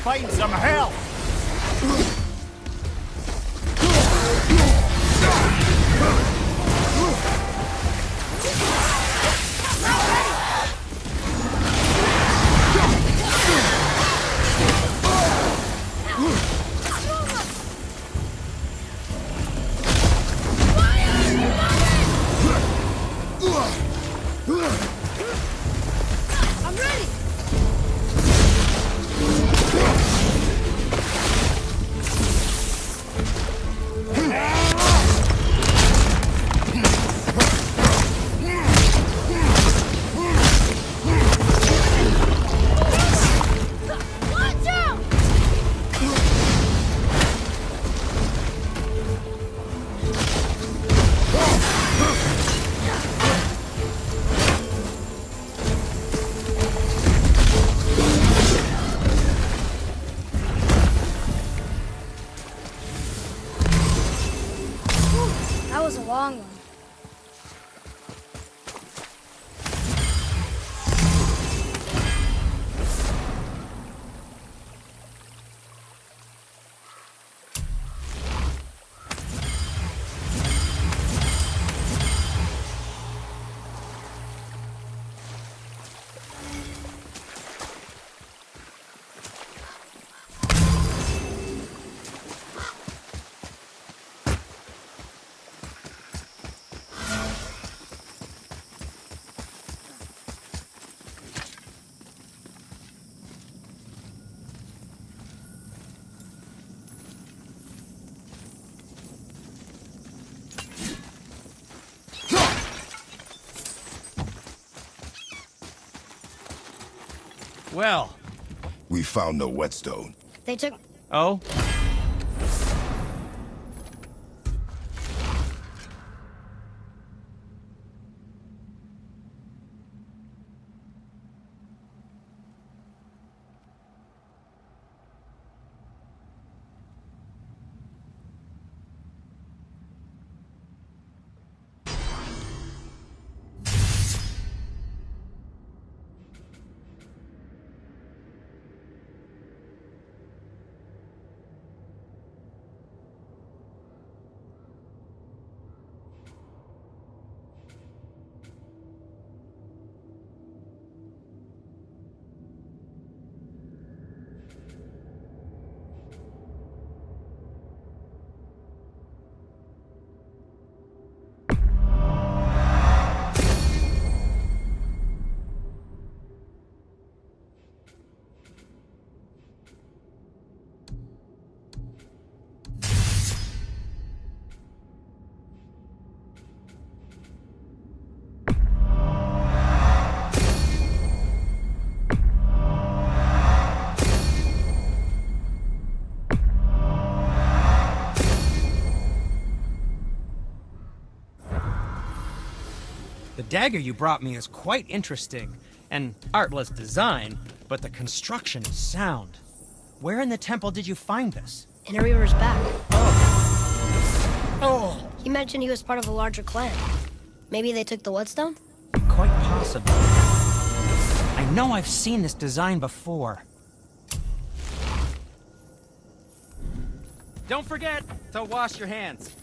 Find some help!
I'm ready! Watch out!
That was a long one.
Well.
We found no whetstone.
They took...
Oh? dagger you brought me is quite interesting. An artless design, but the construction is sound. Where in the temple did you find this?
In a river's back.
Oh!
He mentioned he was part of a larger clan. Maybe they took the Whetstone?
Quite possible. I know I've seen this design before. Don't forget to wash your hands.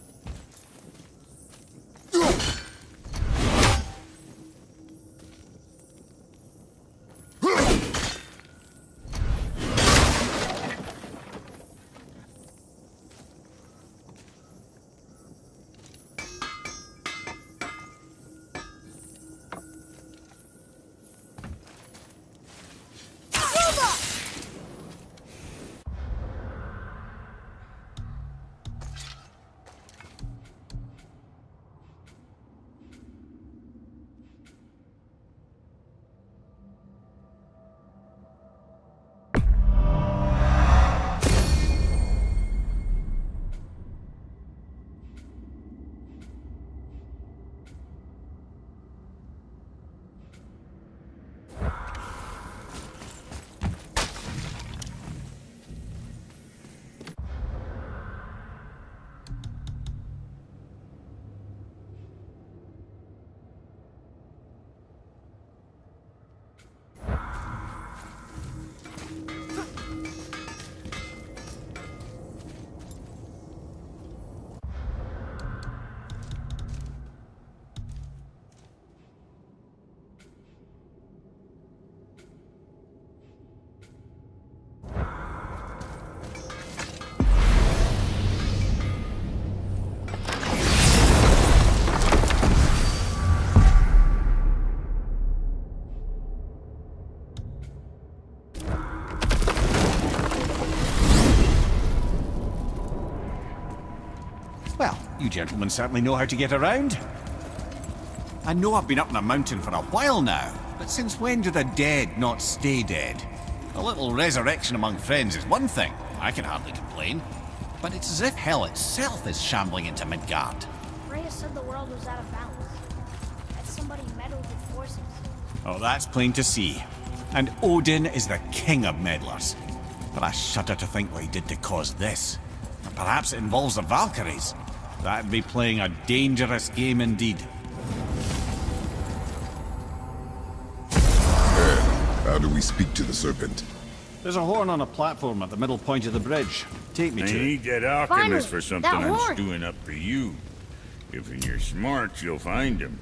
Well, you gentlemen certainly know how to get around. I know I've been up in a mountain for a while now, but since when do the dead not stay dead? A little resurrection among friends is one thing, I can hardly complain. But it's as if hell itself is shambling into Midgard.
Freya said the world was out of balance. That somebody meddled with forces.
Oh, that's plain to see. And Odin is the king of meddlers. But I shudder to think what he did to cause this. And perhaps it involves the Valkyries. That'd be playing a dangerous game indeed.
How do we speak to the Serpent?
There's a horn on a platform at the middle point of the bridge. Take me
I
to it.
need that alchemist for something
That
I'm
horn.
stewing up for you. If you're smart, you'll find him.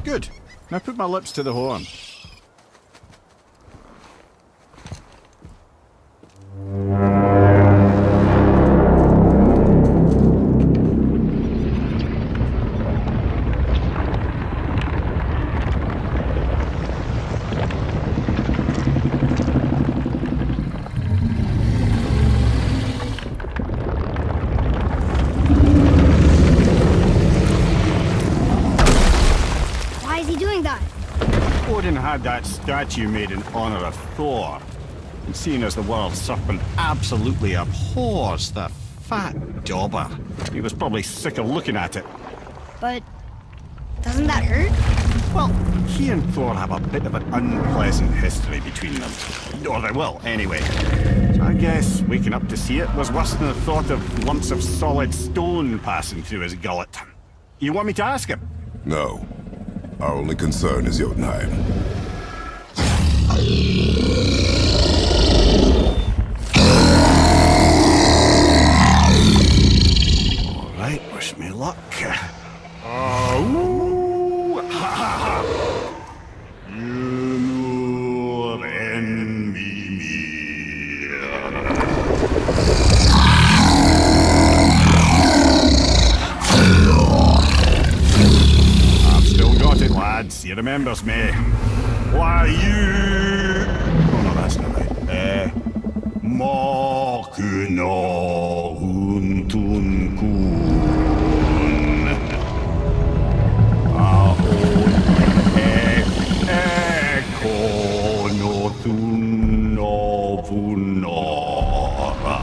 Good. Now put my lips to the horn. Odin had that statue made in honor of Thor. And seeing as the World Serpent absolutely abhors the fat dauber, he was probably sick of looking at it.
But doesn't that hurt?
Well, he and Thor have a bit of an unpleasant history between them. Or they will, anyway. So I guess waking up to see it was worse than the thought of lumps of solid stone passing through his gullet. You want me to ask him?
No. Our only concern is Jötunheim.
All right, wish me luck. Jötunheim and Mímir. I've still got it, lads. He remembers me. Why you... Oh no, that's not right. Makuna huntun kun. Aon ekono thuno vunora.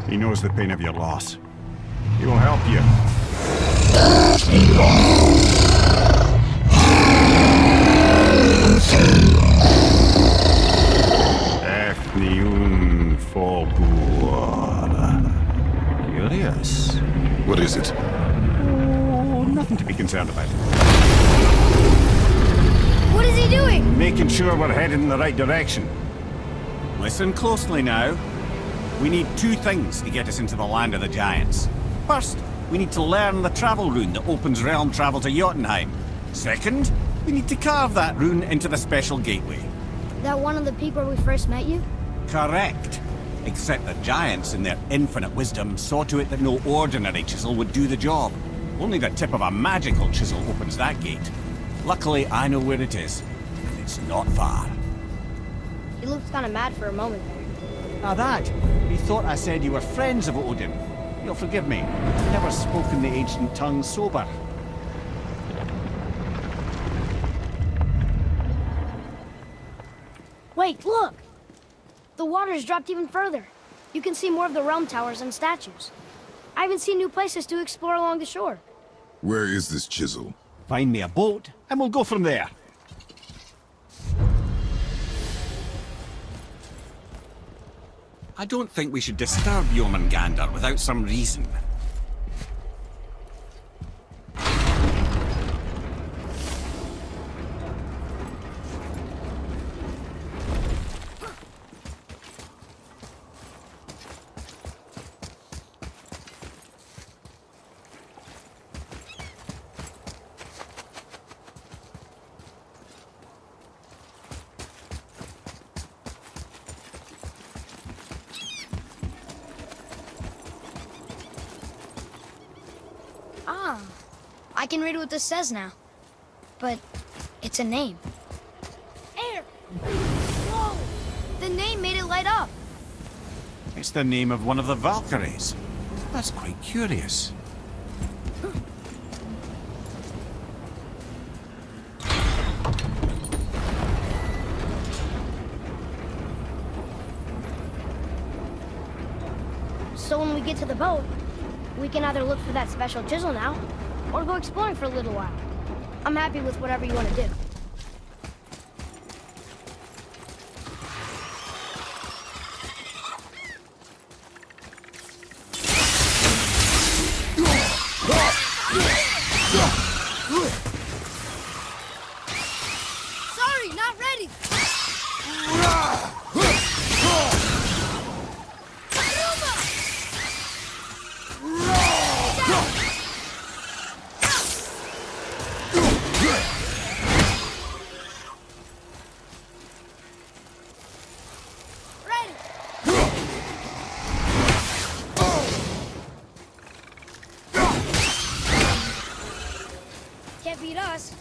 He knows the pain of your loss. He will help you. Efniun Fogur. Curious.
What is it?
Oh, nothing to be concerned about.
What is he doing?
Making sure we're headed in the right direction. Listen closely now. We need two things to get us into the land of the giants. First, we need to learn the travel rune that opens realm travel to Jötunheim. Second, we need to carve that rune into the special gateway.
That one of the peak where we first met you?
Correct. Except the giants, in their infinite wisdom, saw to it that no ordinary chisel would do the job. Only the tip of a magical chisel opens that gate. Luckily, I know where it is, and it's not far.
You looked kind of mad for a moment there.
Now that, he thought I said you were friends of Odin. You'll forgive me. I've never spoken the ancient tongue sober.
Wait, look! The water's dropped even further. You can see more of the realm towers and statues. I even see new places to explore along the shore.
Where is this chisel?
Find me a boat, and we'll go from there. I don't think we should disturb Jörmungandr without some reason.
I can read what this says now. But it's a name. Air! Whoa! The name made it light up.
It's the name of one of the Valkyries. That's quite curious.
So when we get to the boat, we can either look for that special chisel now, or go exploring for a little while. I'm happy with whatever you want to do.
Sorry, not ready.
Can't beat us.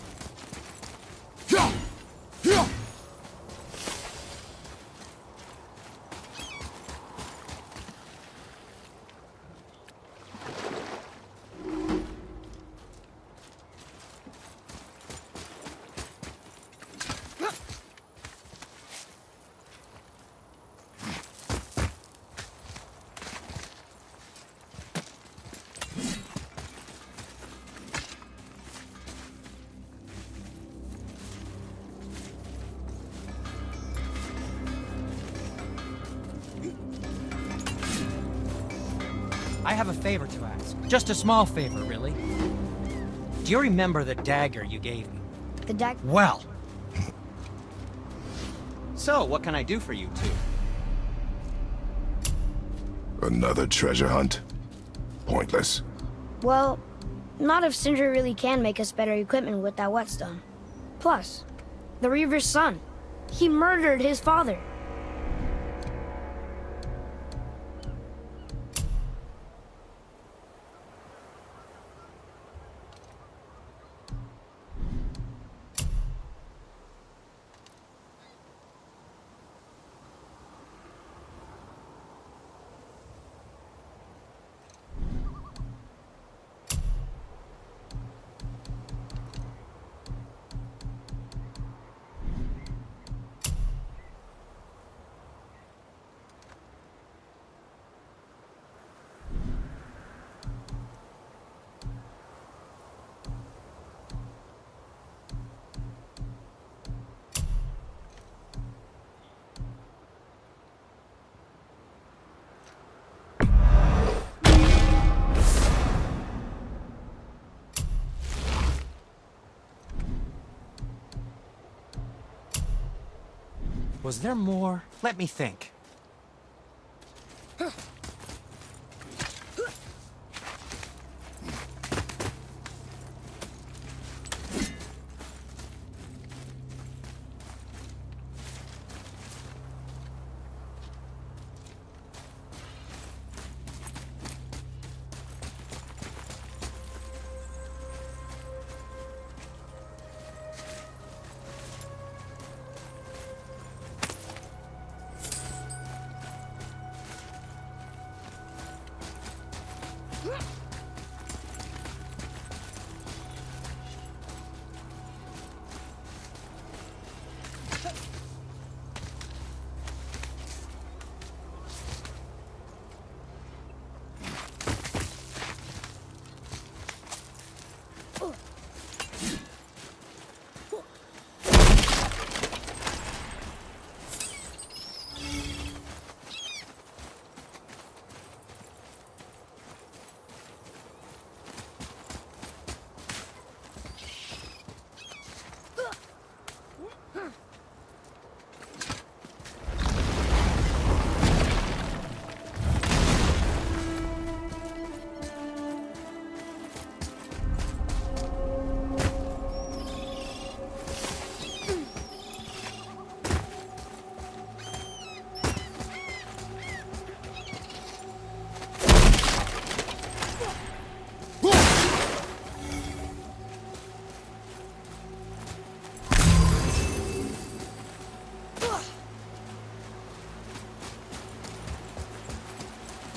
I have a favor to ask. Just a small favor, really. Do you remember the dagger you gave me?
The dagger?
Well. So, what can I do for you two?
Another treasure hunt? Pointless.
Well, not if Sindri really can make us better equipment with that whetstone. Plus, the Reaver's son. He murdered his father.
Was there more? Let me think.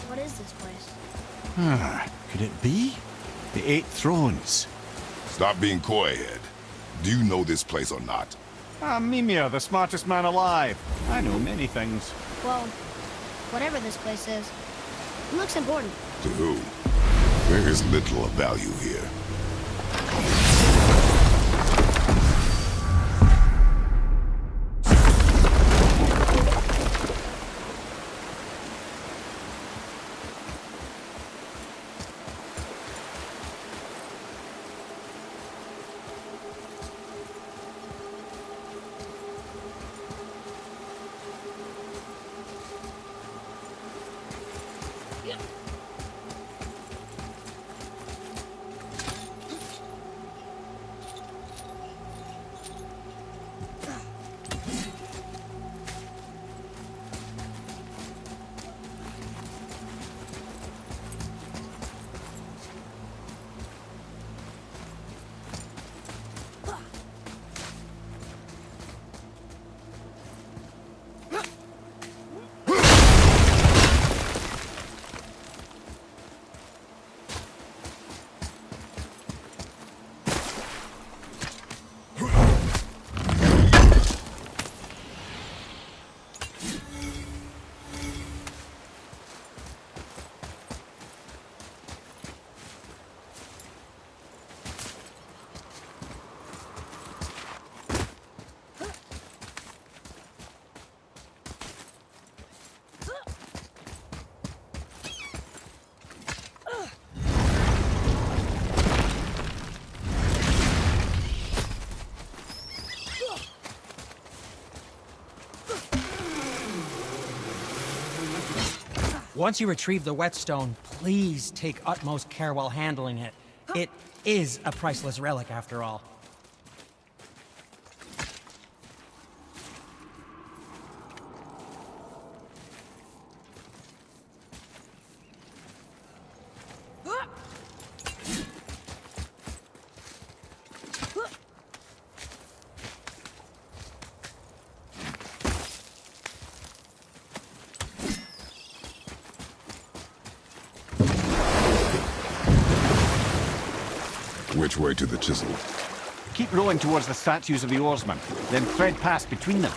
What is this place?
Could it be? The Eight Thrones.
Stop being coy, Head. Do you know this place or not?
Mímir, the smartest man alive. I know many things.
Well, whatever this place is, it looks important.
To who? There is little of value here.
Once you retrieve the whetstone, please take utmost care while handling it. It is a priceless relic, after all.
Which way to the chisel?
Keep rowing towards the statues of the oarsmen, then thread past between them.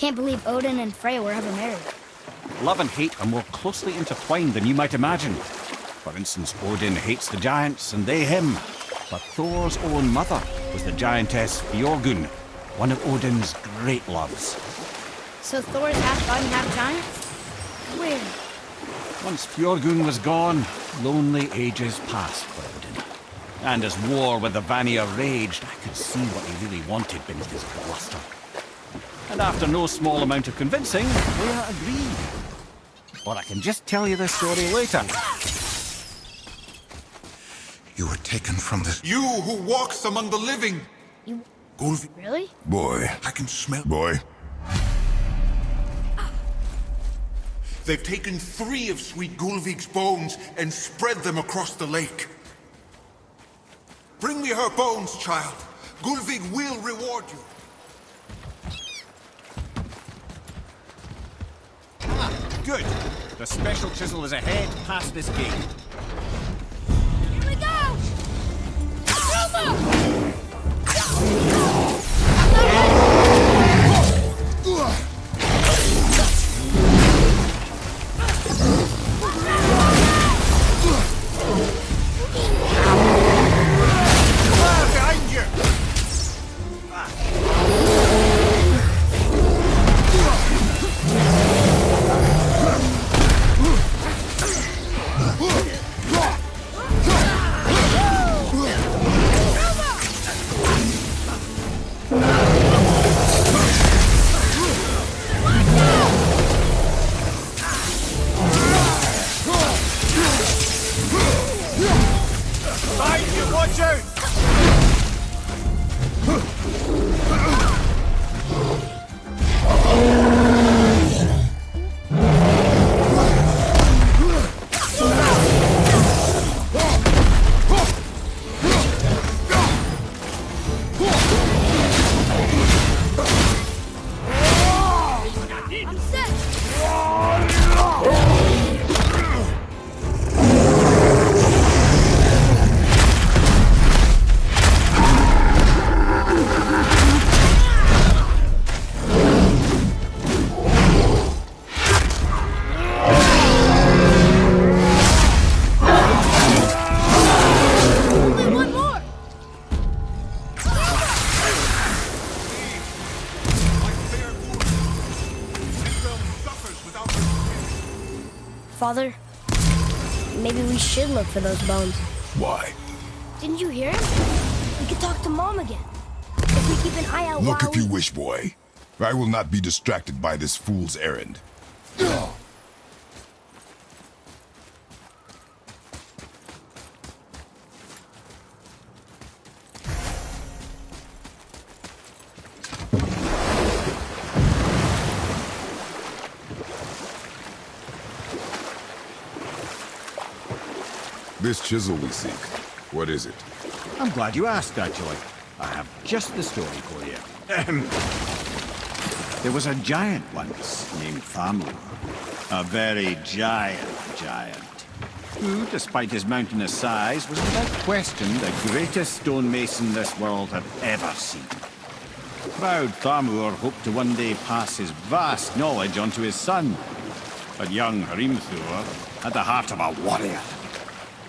can't believe Odin and Freya were ever married.
Love and hate are more closely intertwined than you might imagine. For instance, Odin hates the giants and they him. But Thor's own mother was the giantess Fjorgun, one of Odin's great loves.
So Thor's half god and half giant? Weird.
Once Fjorgun was gone, lonely ages passed for Odin. And as war with the Vanir raged, I could see what he really wanted beneath his bluster. And after no small amount of convincing, Freya agreed. But I can just tell you this story later.
You were taken from this. You who walks among the living!
You...
Gulvi...
Really?
Boy.
I can smell...
Boy.
They've taken 3 of sweet Gulvig's bones and spread them across the lake. Bring me her bones, child. Gulvig will reward you.
Good. The special chisel is ahead past this gate.
Here we go!
Behind you! Watch out!
I'm set!
Father, maybe we should look for those bones.
Why?
Didn't you hear him? We could talk to Mom again. If we keep an eye out
Look
while
if you wish, boy. I will not be distracted by this fool's errand. This chisel we seek, what is it?
I'm glad you asked, actually. I have just the story for you. There was a giant once named Thamur. A very giant, who, despite his mountainous size, was without question the greatest stonemason this world had ever seen. Proud Thamur hoped to one day pass his vast knowledge onto his son. But young Hrimthur had the heart of a warrior.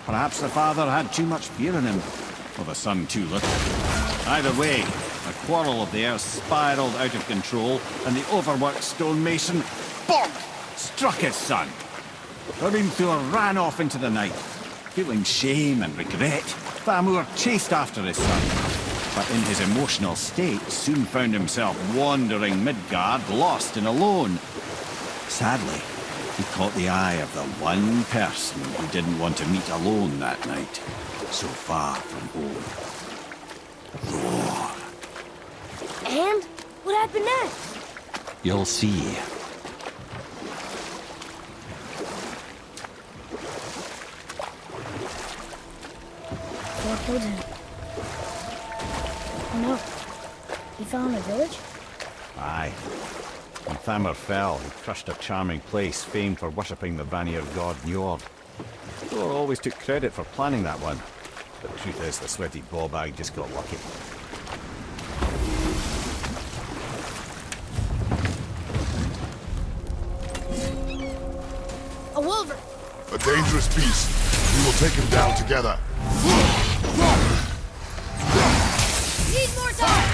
Perhaps the father had too much fear in him, or the son too little. Either way, the quarrel of theirs spiraled out of control, and the overworked stonemason, bonk, struck his son. Hrimthur ran off into the night. Feeling shame and regret, Thamur chased after his son, but in his emotional state soon found himself wandering Midgard, lost and alone. Sadly, he caught the eye of the one person he didn't want to meet alone that night, so far from home. Thor.
And? What happened next?
You'll see.
Thor killed him. Oh no. He fell in the village?
Aye. When Thamur fell, he crushed a charming place famed for worshipping the Vanir god Njord. Thor always took credit for planning that one. But the truth is, the sweaty ballbag just got lucky.
Wolver.
A dangerous beast. We will take him down together.
Need more time.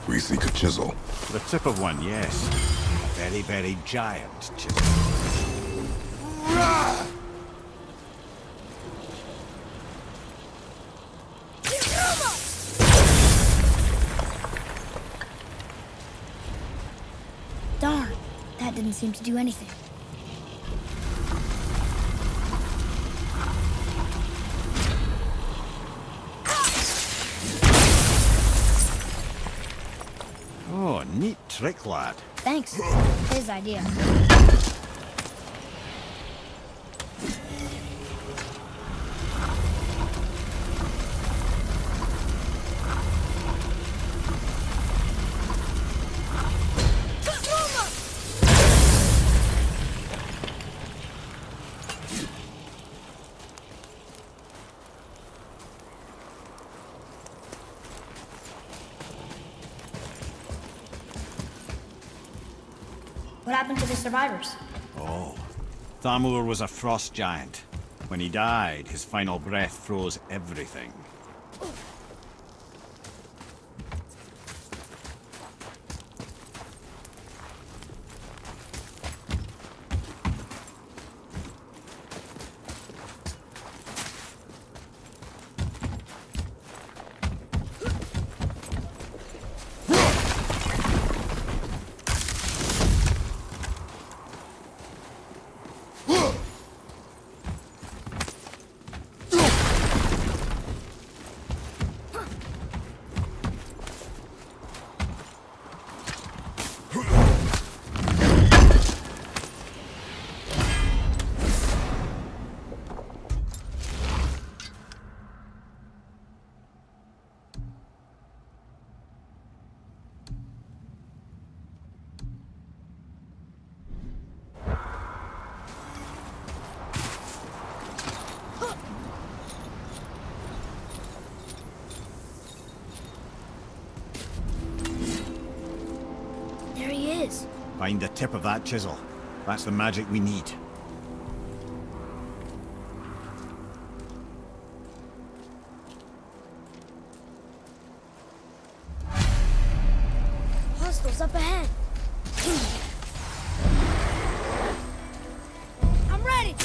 We seek a chisel.
The tip of one, yes. Very, very giant chisel.
Darn, that didn't seem to do anything.
Oh, neat trick, lad.
Thanks. His idea. What happened to the survivors?
Oh. Thamur was a frost giant. When he died, his final breath froze everything. Find the tip of that chisel. That's the magic we need.
Hostiles up ahead.
I'm ready.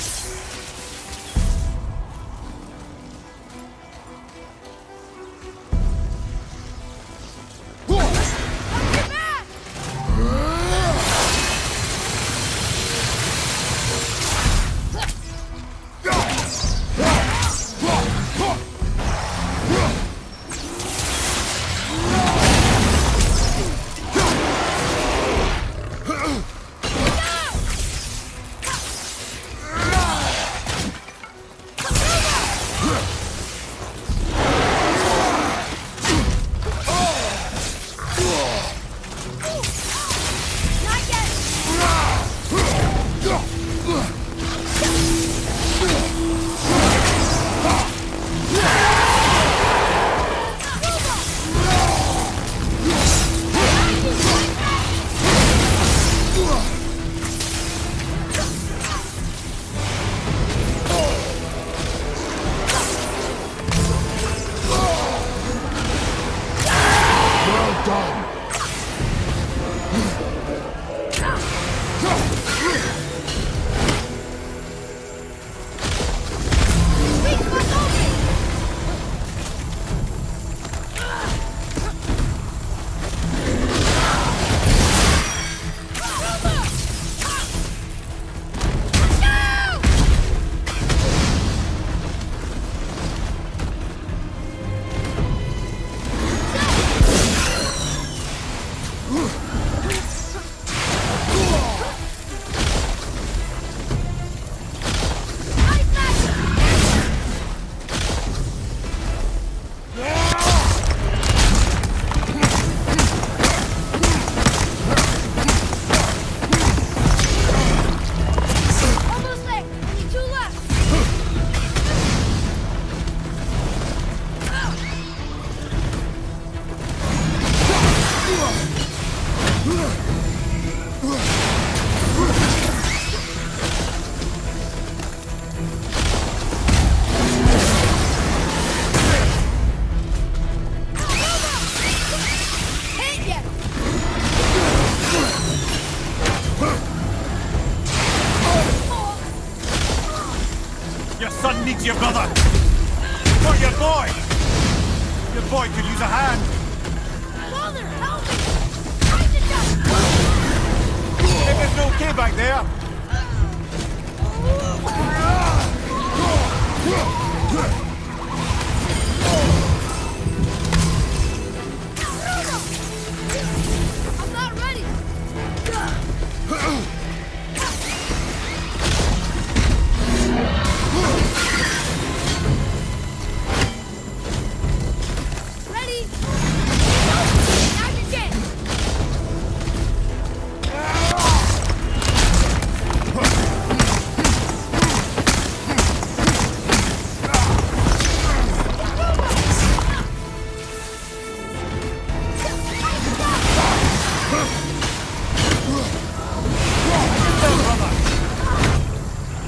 needs you, brother? For your boy! Your boy could use a hand!
Baldur, help me! Find the dust!
Everything's okay back there?
I'm not ready! Ready? Now's your chance!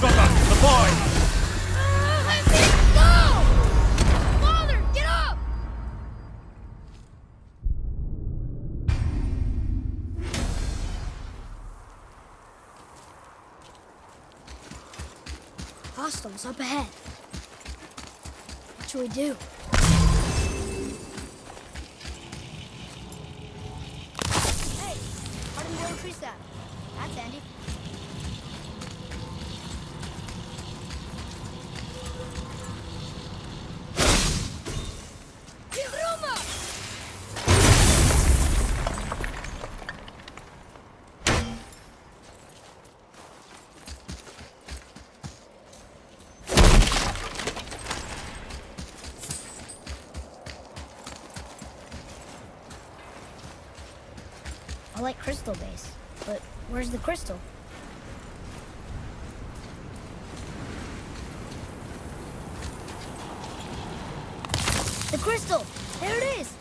Brother, the boy!
Go! Baldur, get up!
Hostiles up ahead. What should we do?
Hey, pardon me, increase that. That's handy. Roma!
I like crystal base, but where's the crystal? The crystal! There it is!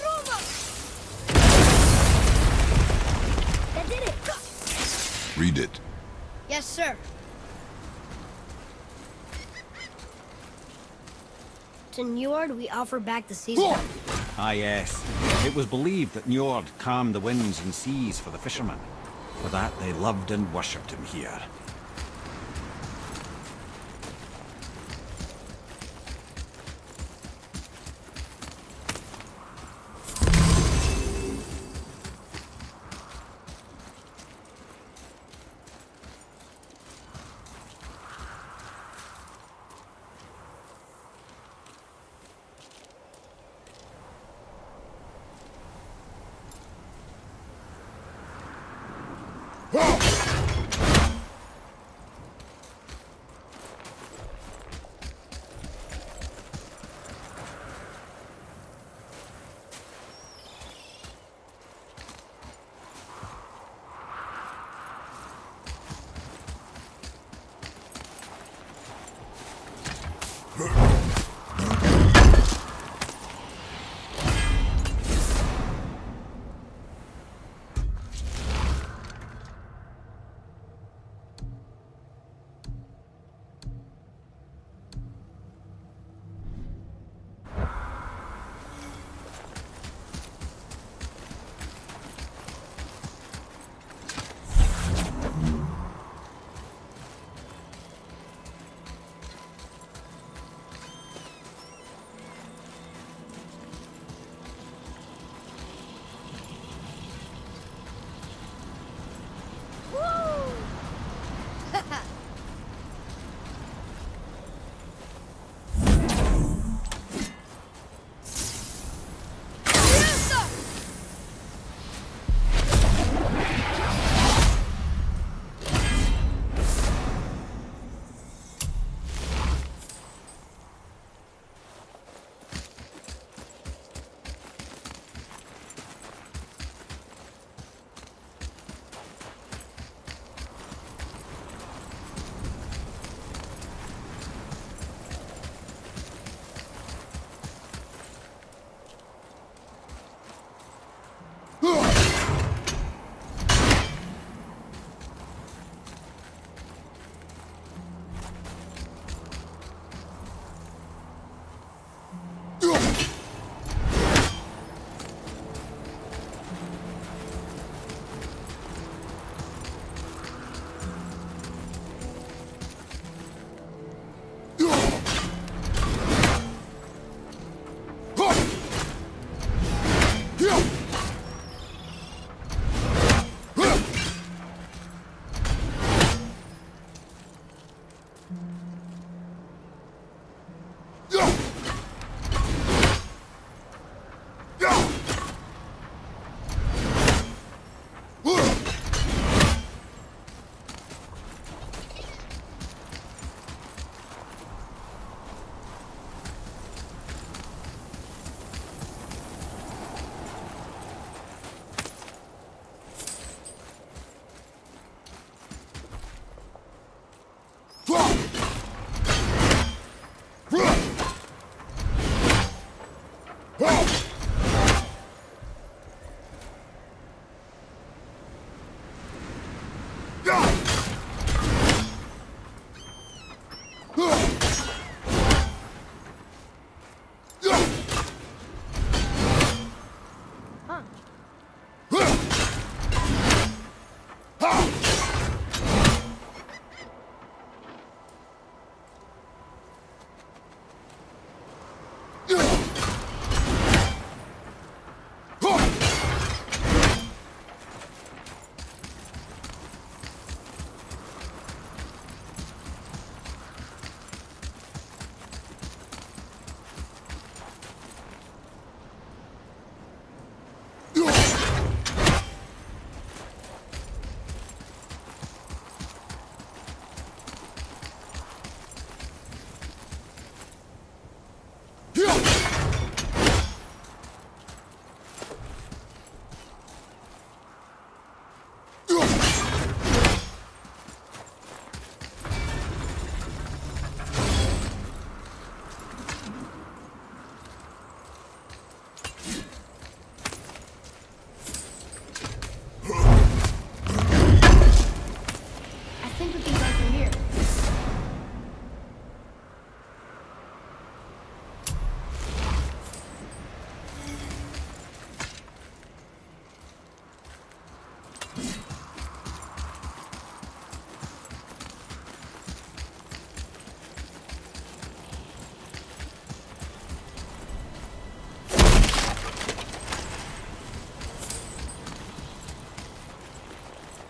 Roma!
That did it!
Read it.
Yes, sir. To Njord, we offer back the season.
Ah, yes. It was believed that Njord calmed the winds and seas for the fishermen. For that, they loved and worshipped him here.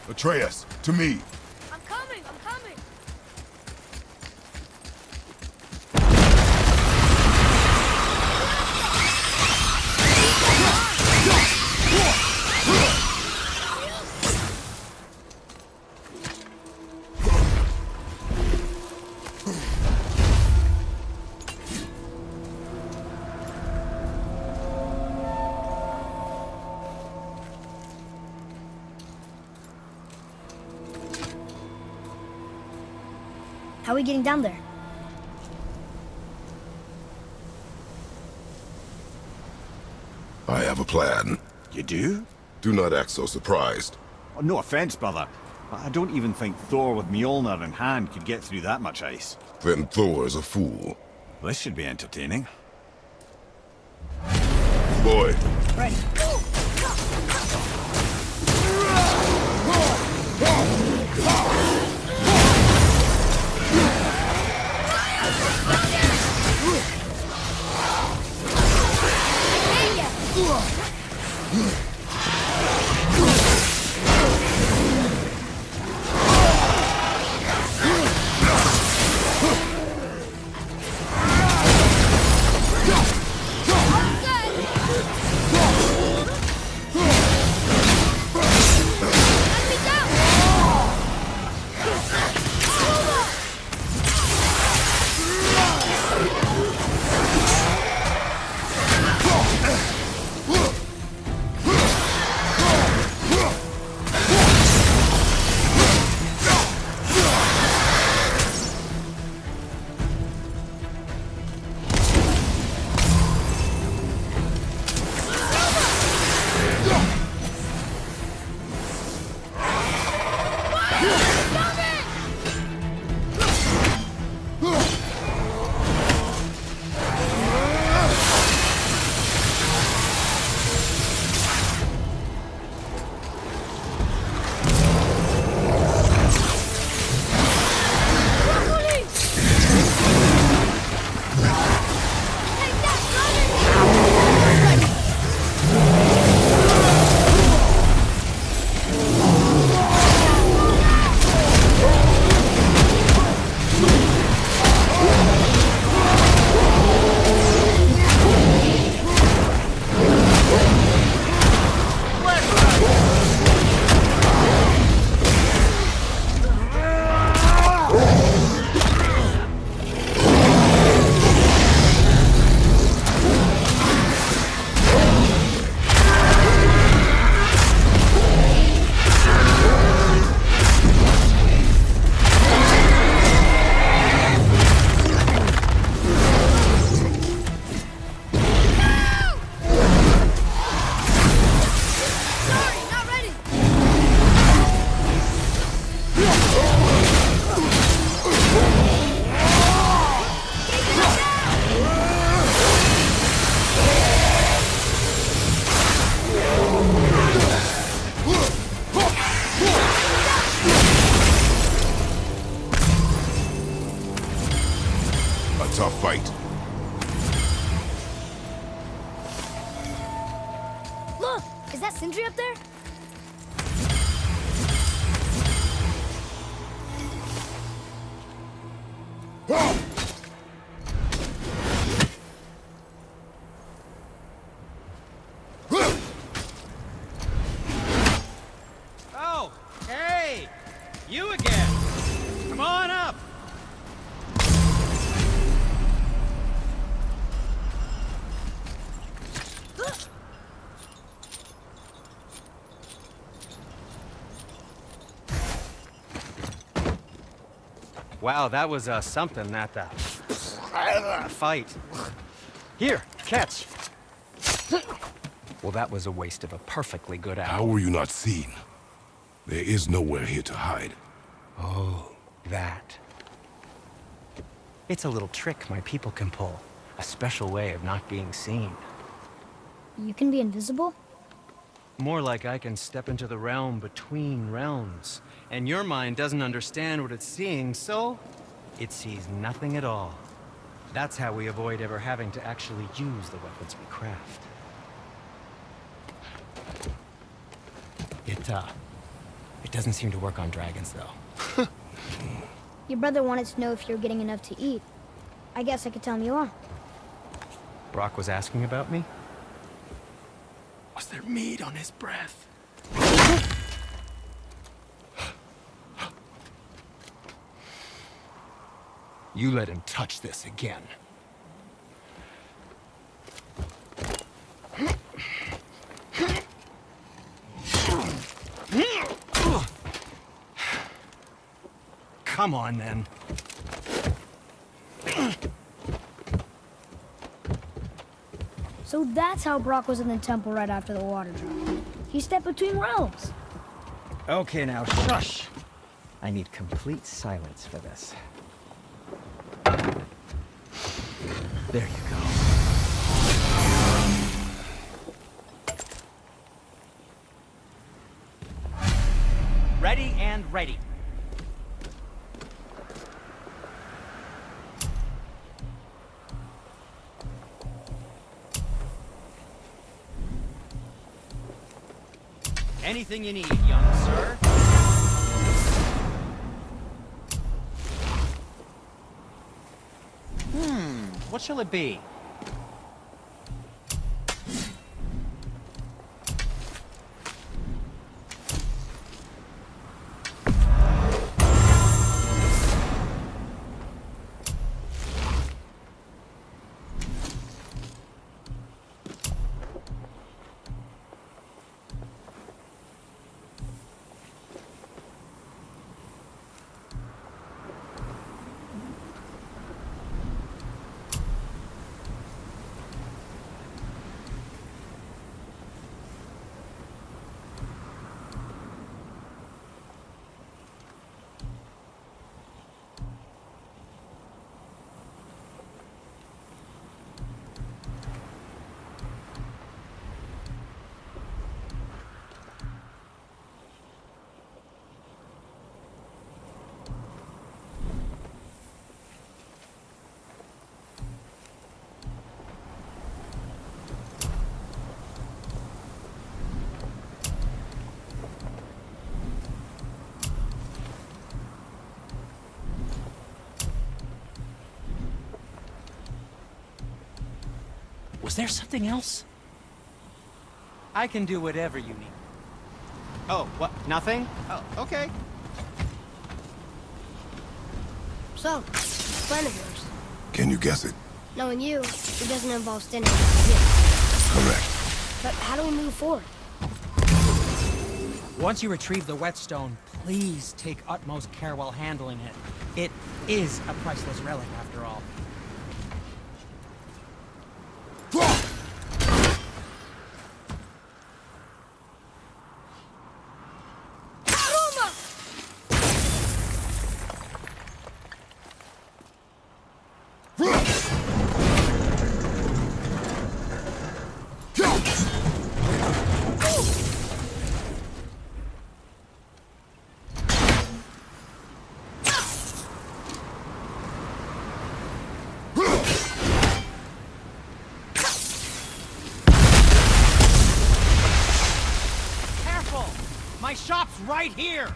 Atreus, to me.
I'm coming, I'm coming! How are we getting down there?
I have a plan.
You do?
Do not act so surprised.
Oh, no offense, brother, but I don't even think Thor with Mjolnir in hand could get through that much ice.
Then Thor's a fool.
This should be entertaining.
Boy.
Ready.
Tough fight.
Look! Is that Sindri up there?
Oh, hey! You again! Come on up! Wow, that was something, that fight. Here, catch. Well, that was a waste of a perfectly good hour.
How were you not seen? There is nowhere here to hide.
Oh, that. It's a little trick my people can pull. A special way of not being seen.
You can be invisible?
More like I can step into the realm between realms. And your mind doesn't understand what it's seeing, so it sees nothing at all. That's how we avoid ever having to actually use the weapons we craft. It doesn't seem to work on dragons, though.
Your brother wanted to know if you're getting enough to eat. I guess I could tell him you are.
Brock was asking about me? Was there meat on his breath? You let him touch this again. Come on, then.
So that's how Brok was in the temple right after the water drop. He stepped between realms.
Okay, now shush. I need complete silence for this. There you go. Ready and ready. Anything you need, young sir. What shall it be? Was there something else? I can do whatever you need. Oh, what? Nothing? Oh, okay.
So, plan of yours.
Can you guess it?
Knowing you, it doesn't involve standing
Correct.
But how do we move forward?
Once you retrieve the whetstone, please take utmost care while handling it. It is a priceless relic, after all. My shop's right here!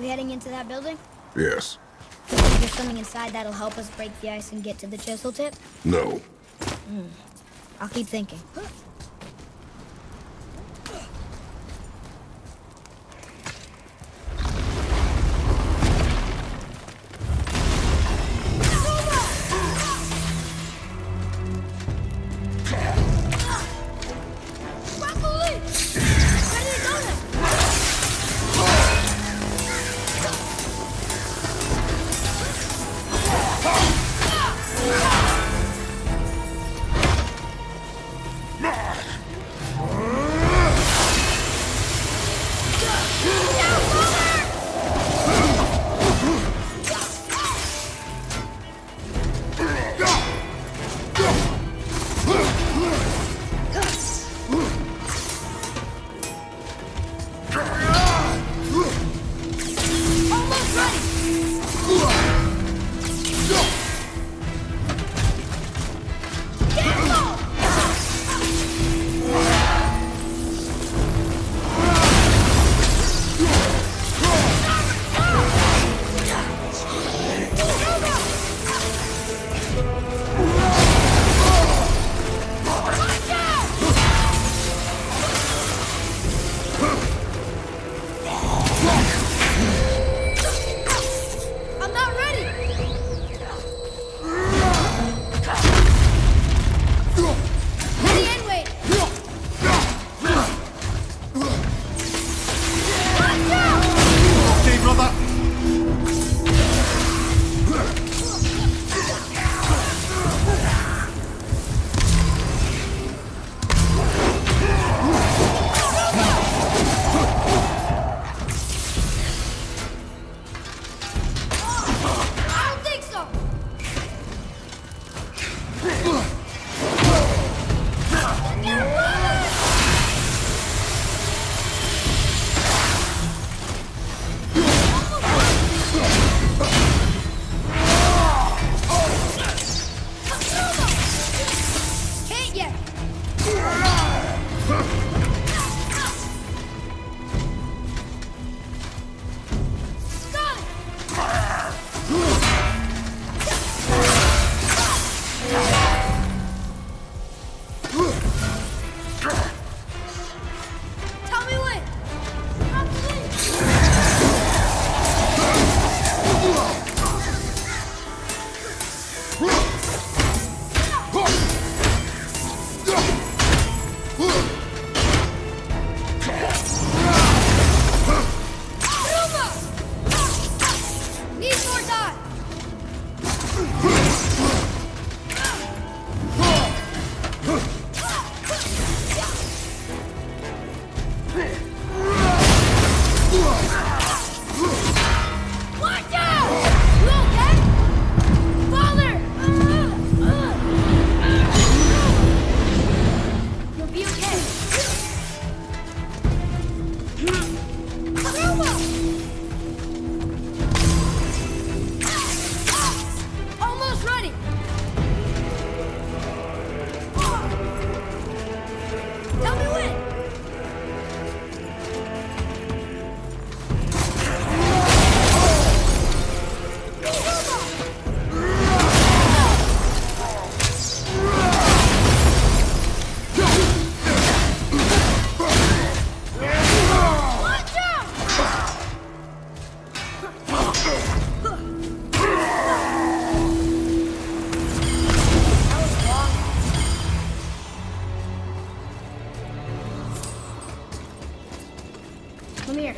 We heading into that building?
Yes.
You think there's something inside that'll help us break the ice and get to the chisel tip?
No.
I'll keep thinking.
Ah!
Mímir,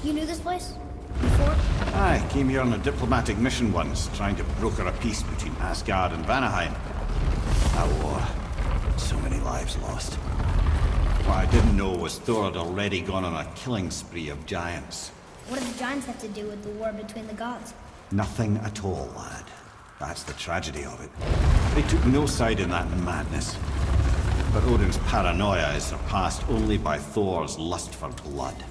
you knew this place? Before?
I came here on a diplomatic mission once, trying to broker a peace between Asgard and Vanaheim. That war. So many lives lost. What I didn't know was Thor had already gone on a killing spree of giants.
What do the giants have to do with the war between the gods?
Nothing at all, lad. That's the tragedy of it. They took no side in that madness. But Odin's paranoia is surpassed only by Thor's lust for blood.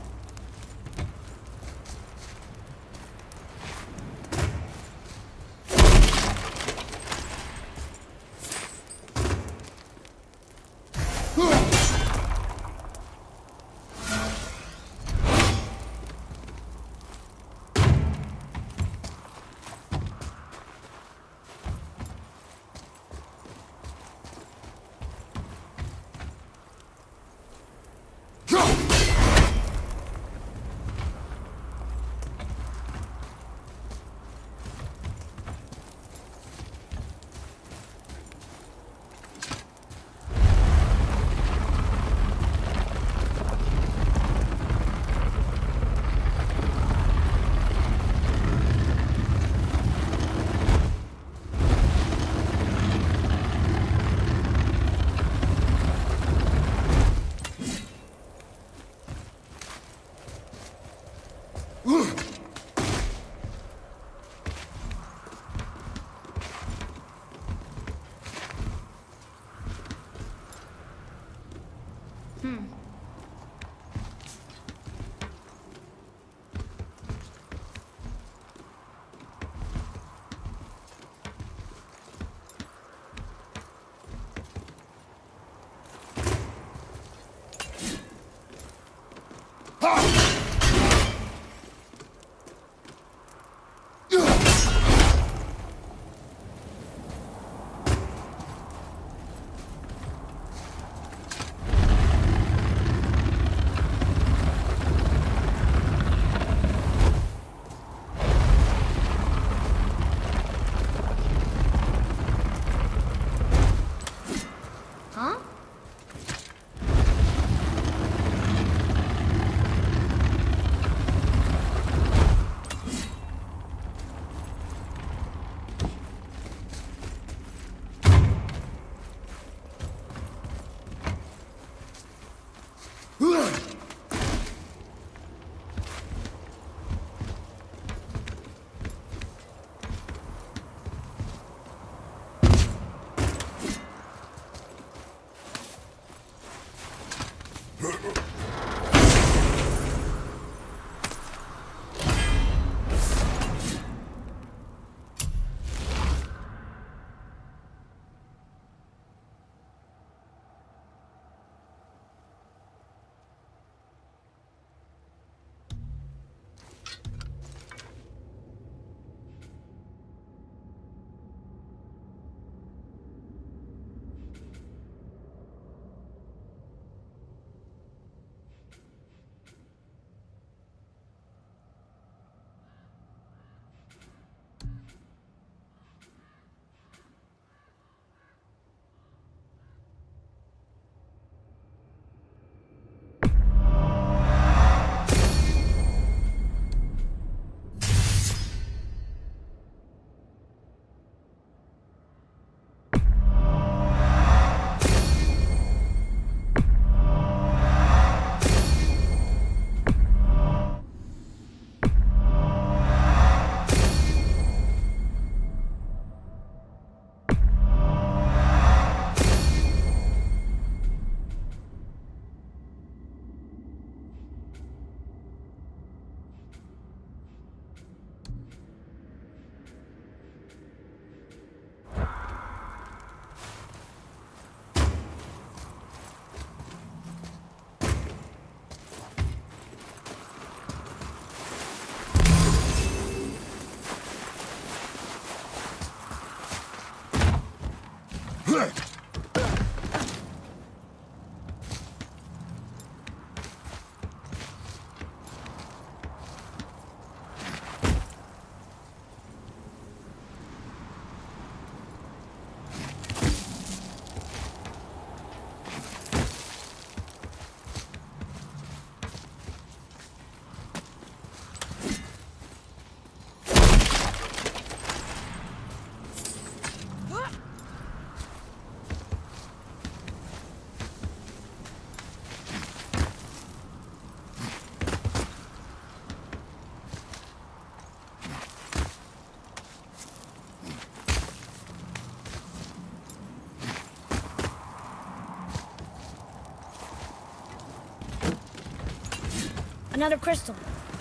Another crystal.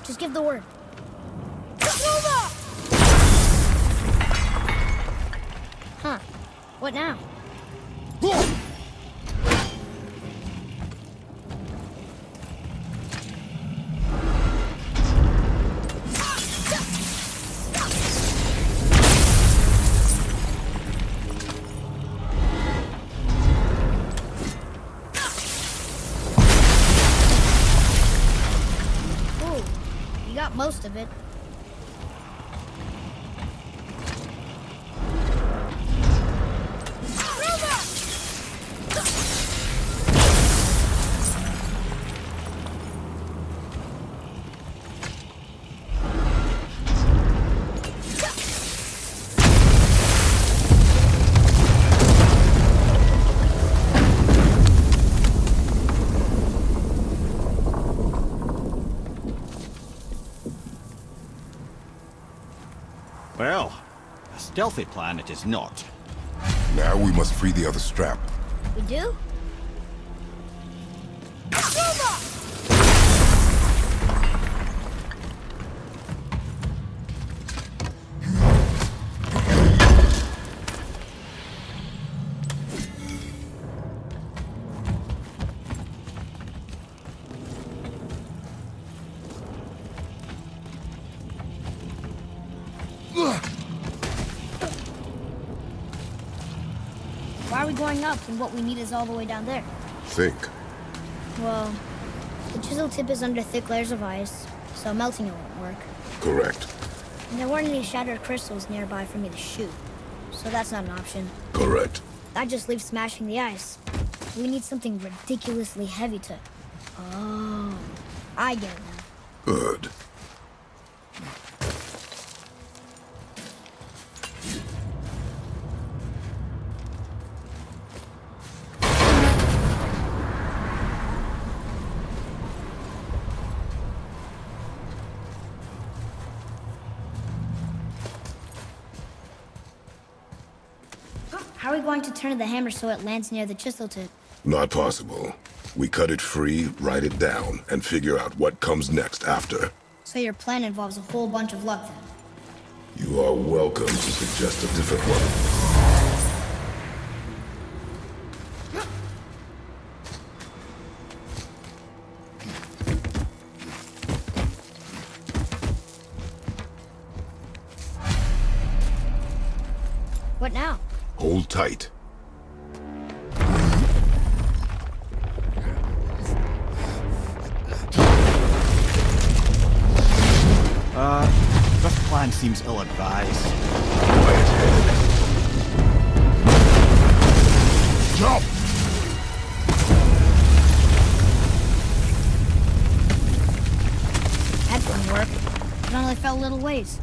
Just give the word. Huh. What now? Most of it.
Well, a stealthy plan it is not.
Now we must free the other strap.
We do? Why are we going up when what we need is all the way down there?
Think.
Well, the chisel tip is under thick layers of ice, so melting it won't work.
Correct.
And there weren't any shattered crystals nearby for me to shoot, so that's not an option.
Correct.
That just leaves smashing the ice. We need something ridiculously heavy to... Oh, I get it now.
Good.
How are we going to turn the hammer so it lands near the chisel tip?
Not possible. We cut it free, write it down, and figure out what comes next after.
So your plan involves a whole bunch of luck then?
You are welcome to suggest a different one.
What now?
Hold tight.
This plan seems ill-advised.
Quiet head. Jump!
That didn't work. It only fell a little ways.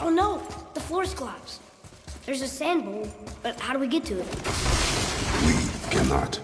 Oh no! The floor's collapsed. There's a sand bowl, but how do we get to it?
We cannot.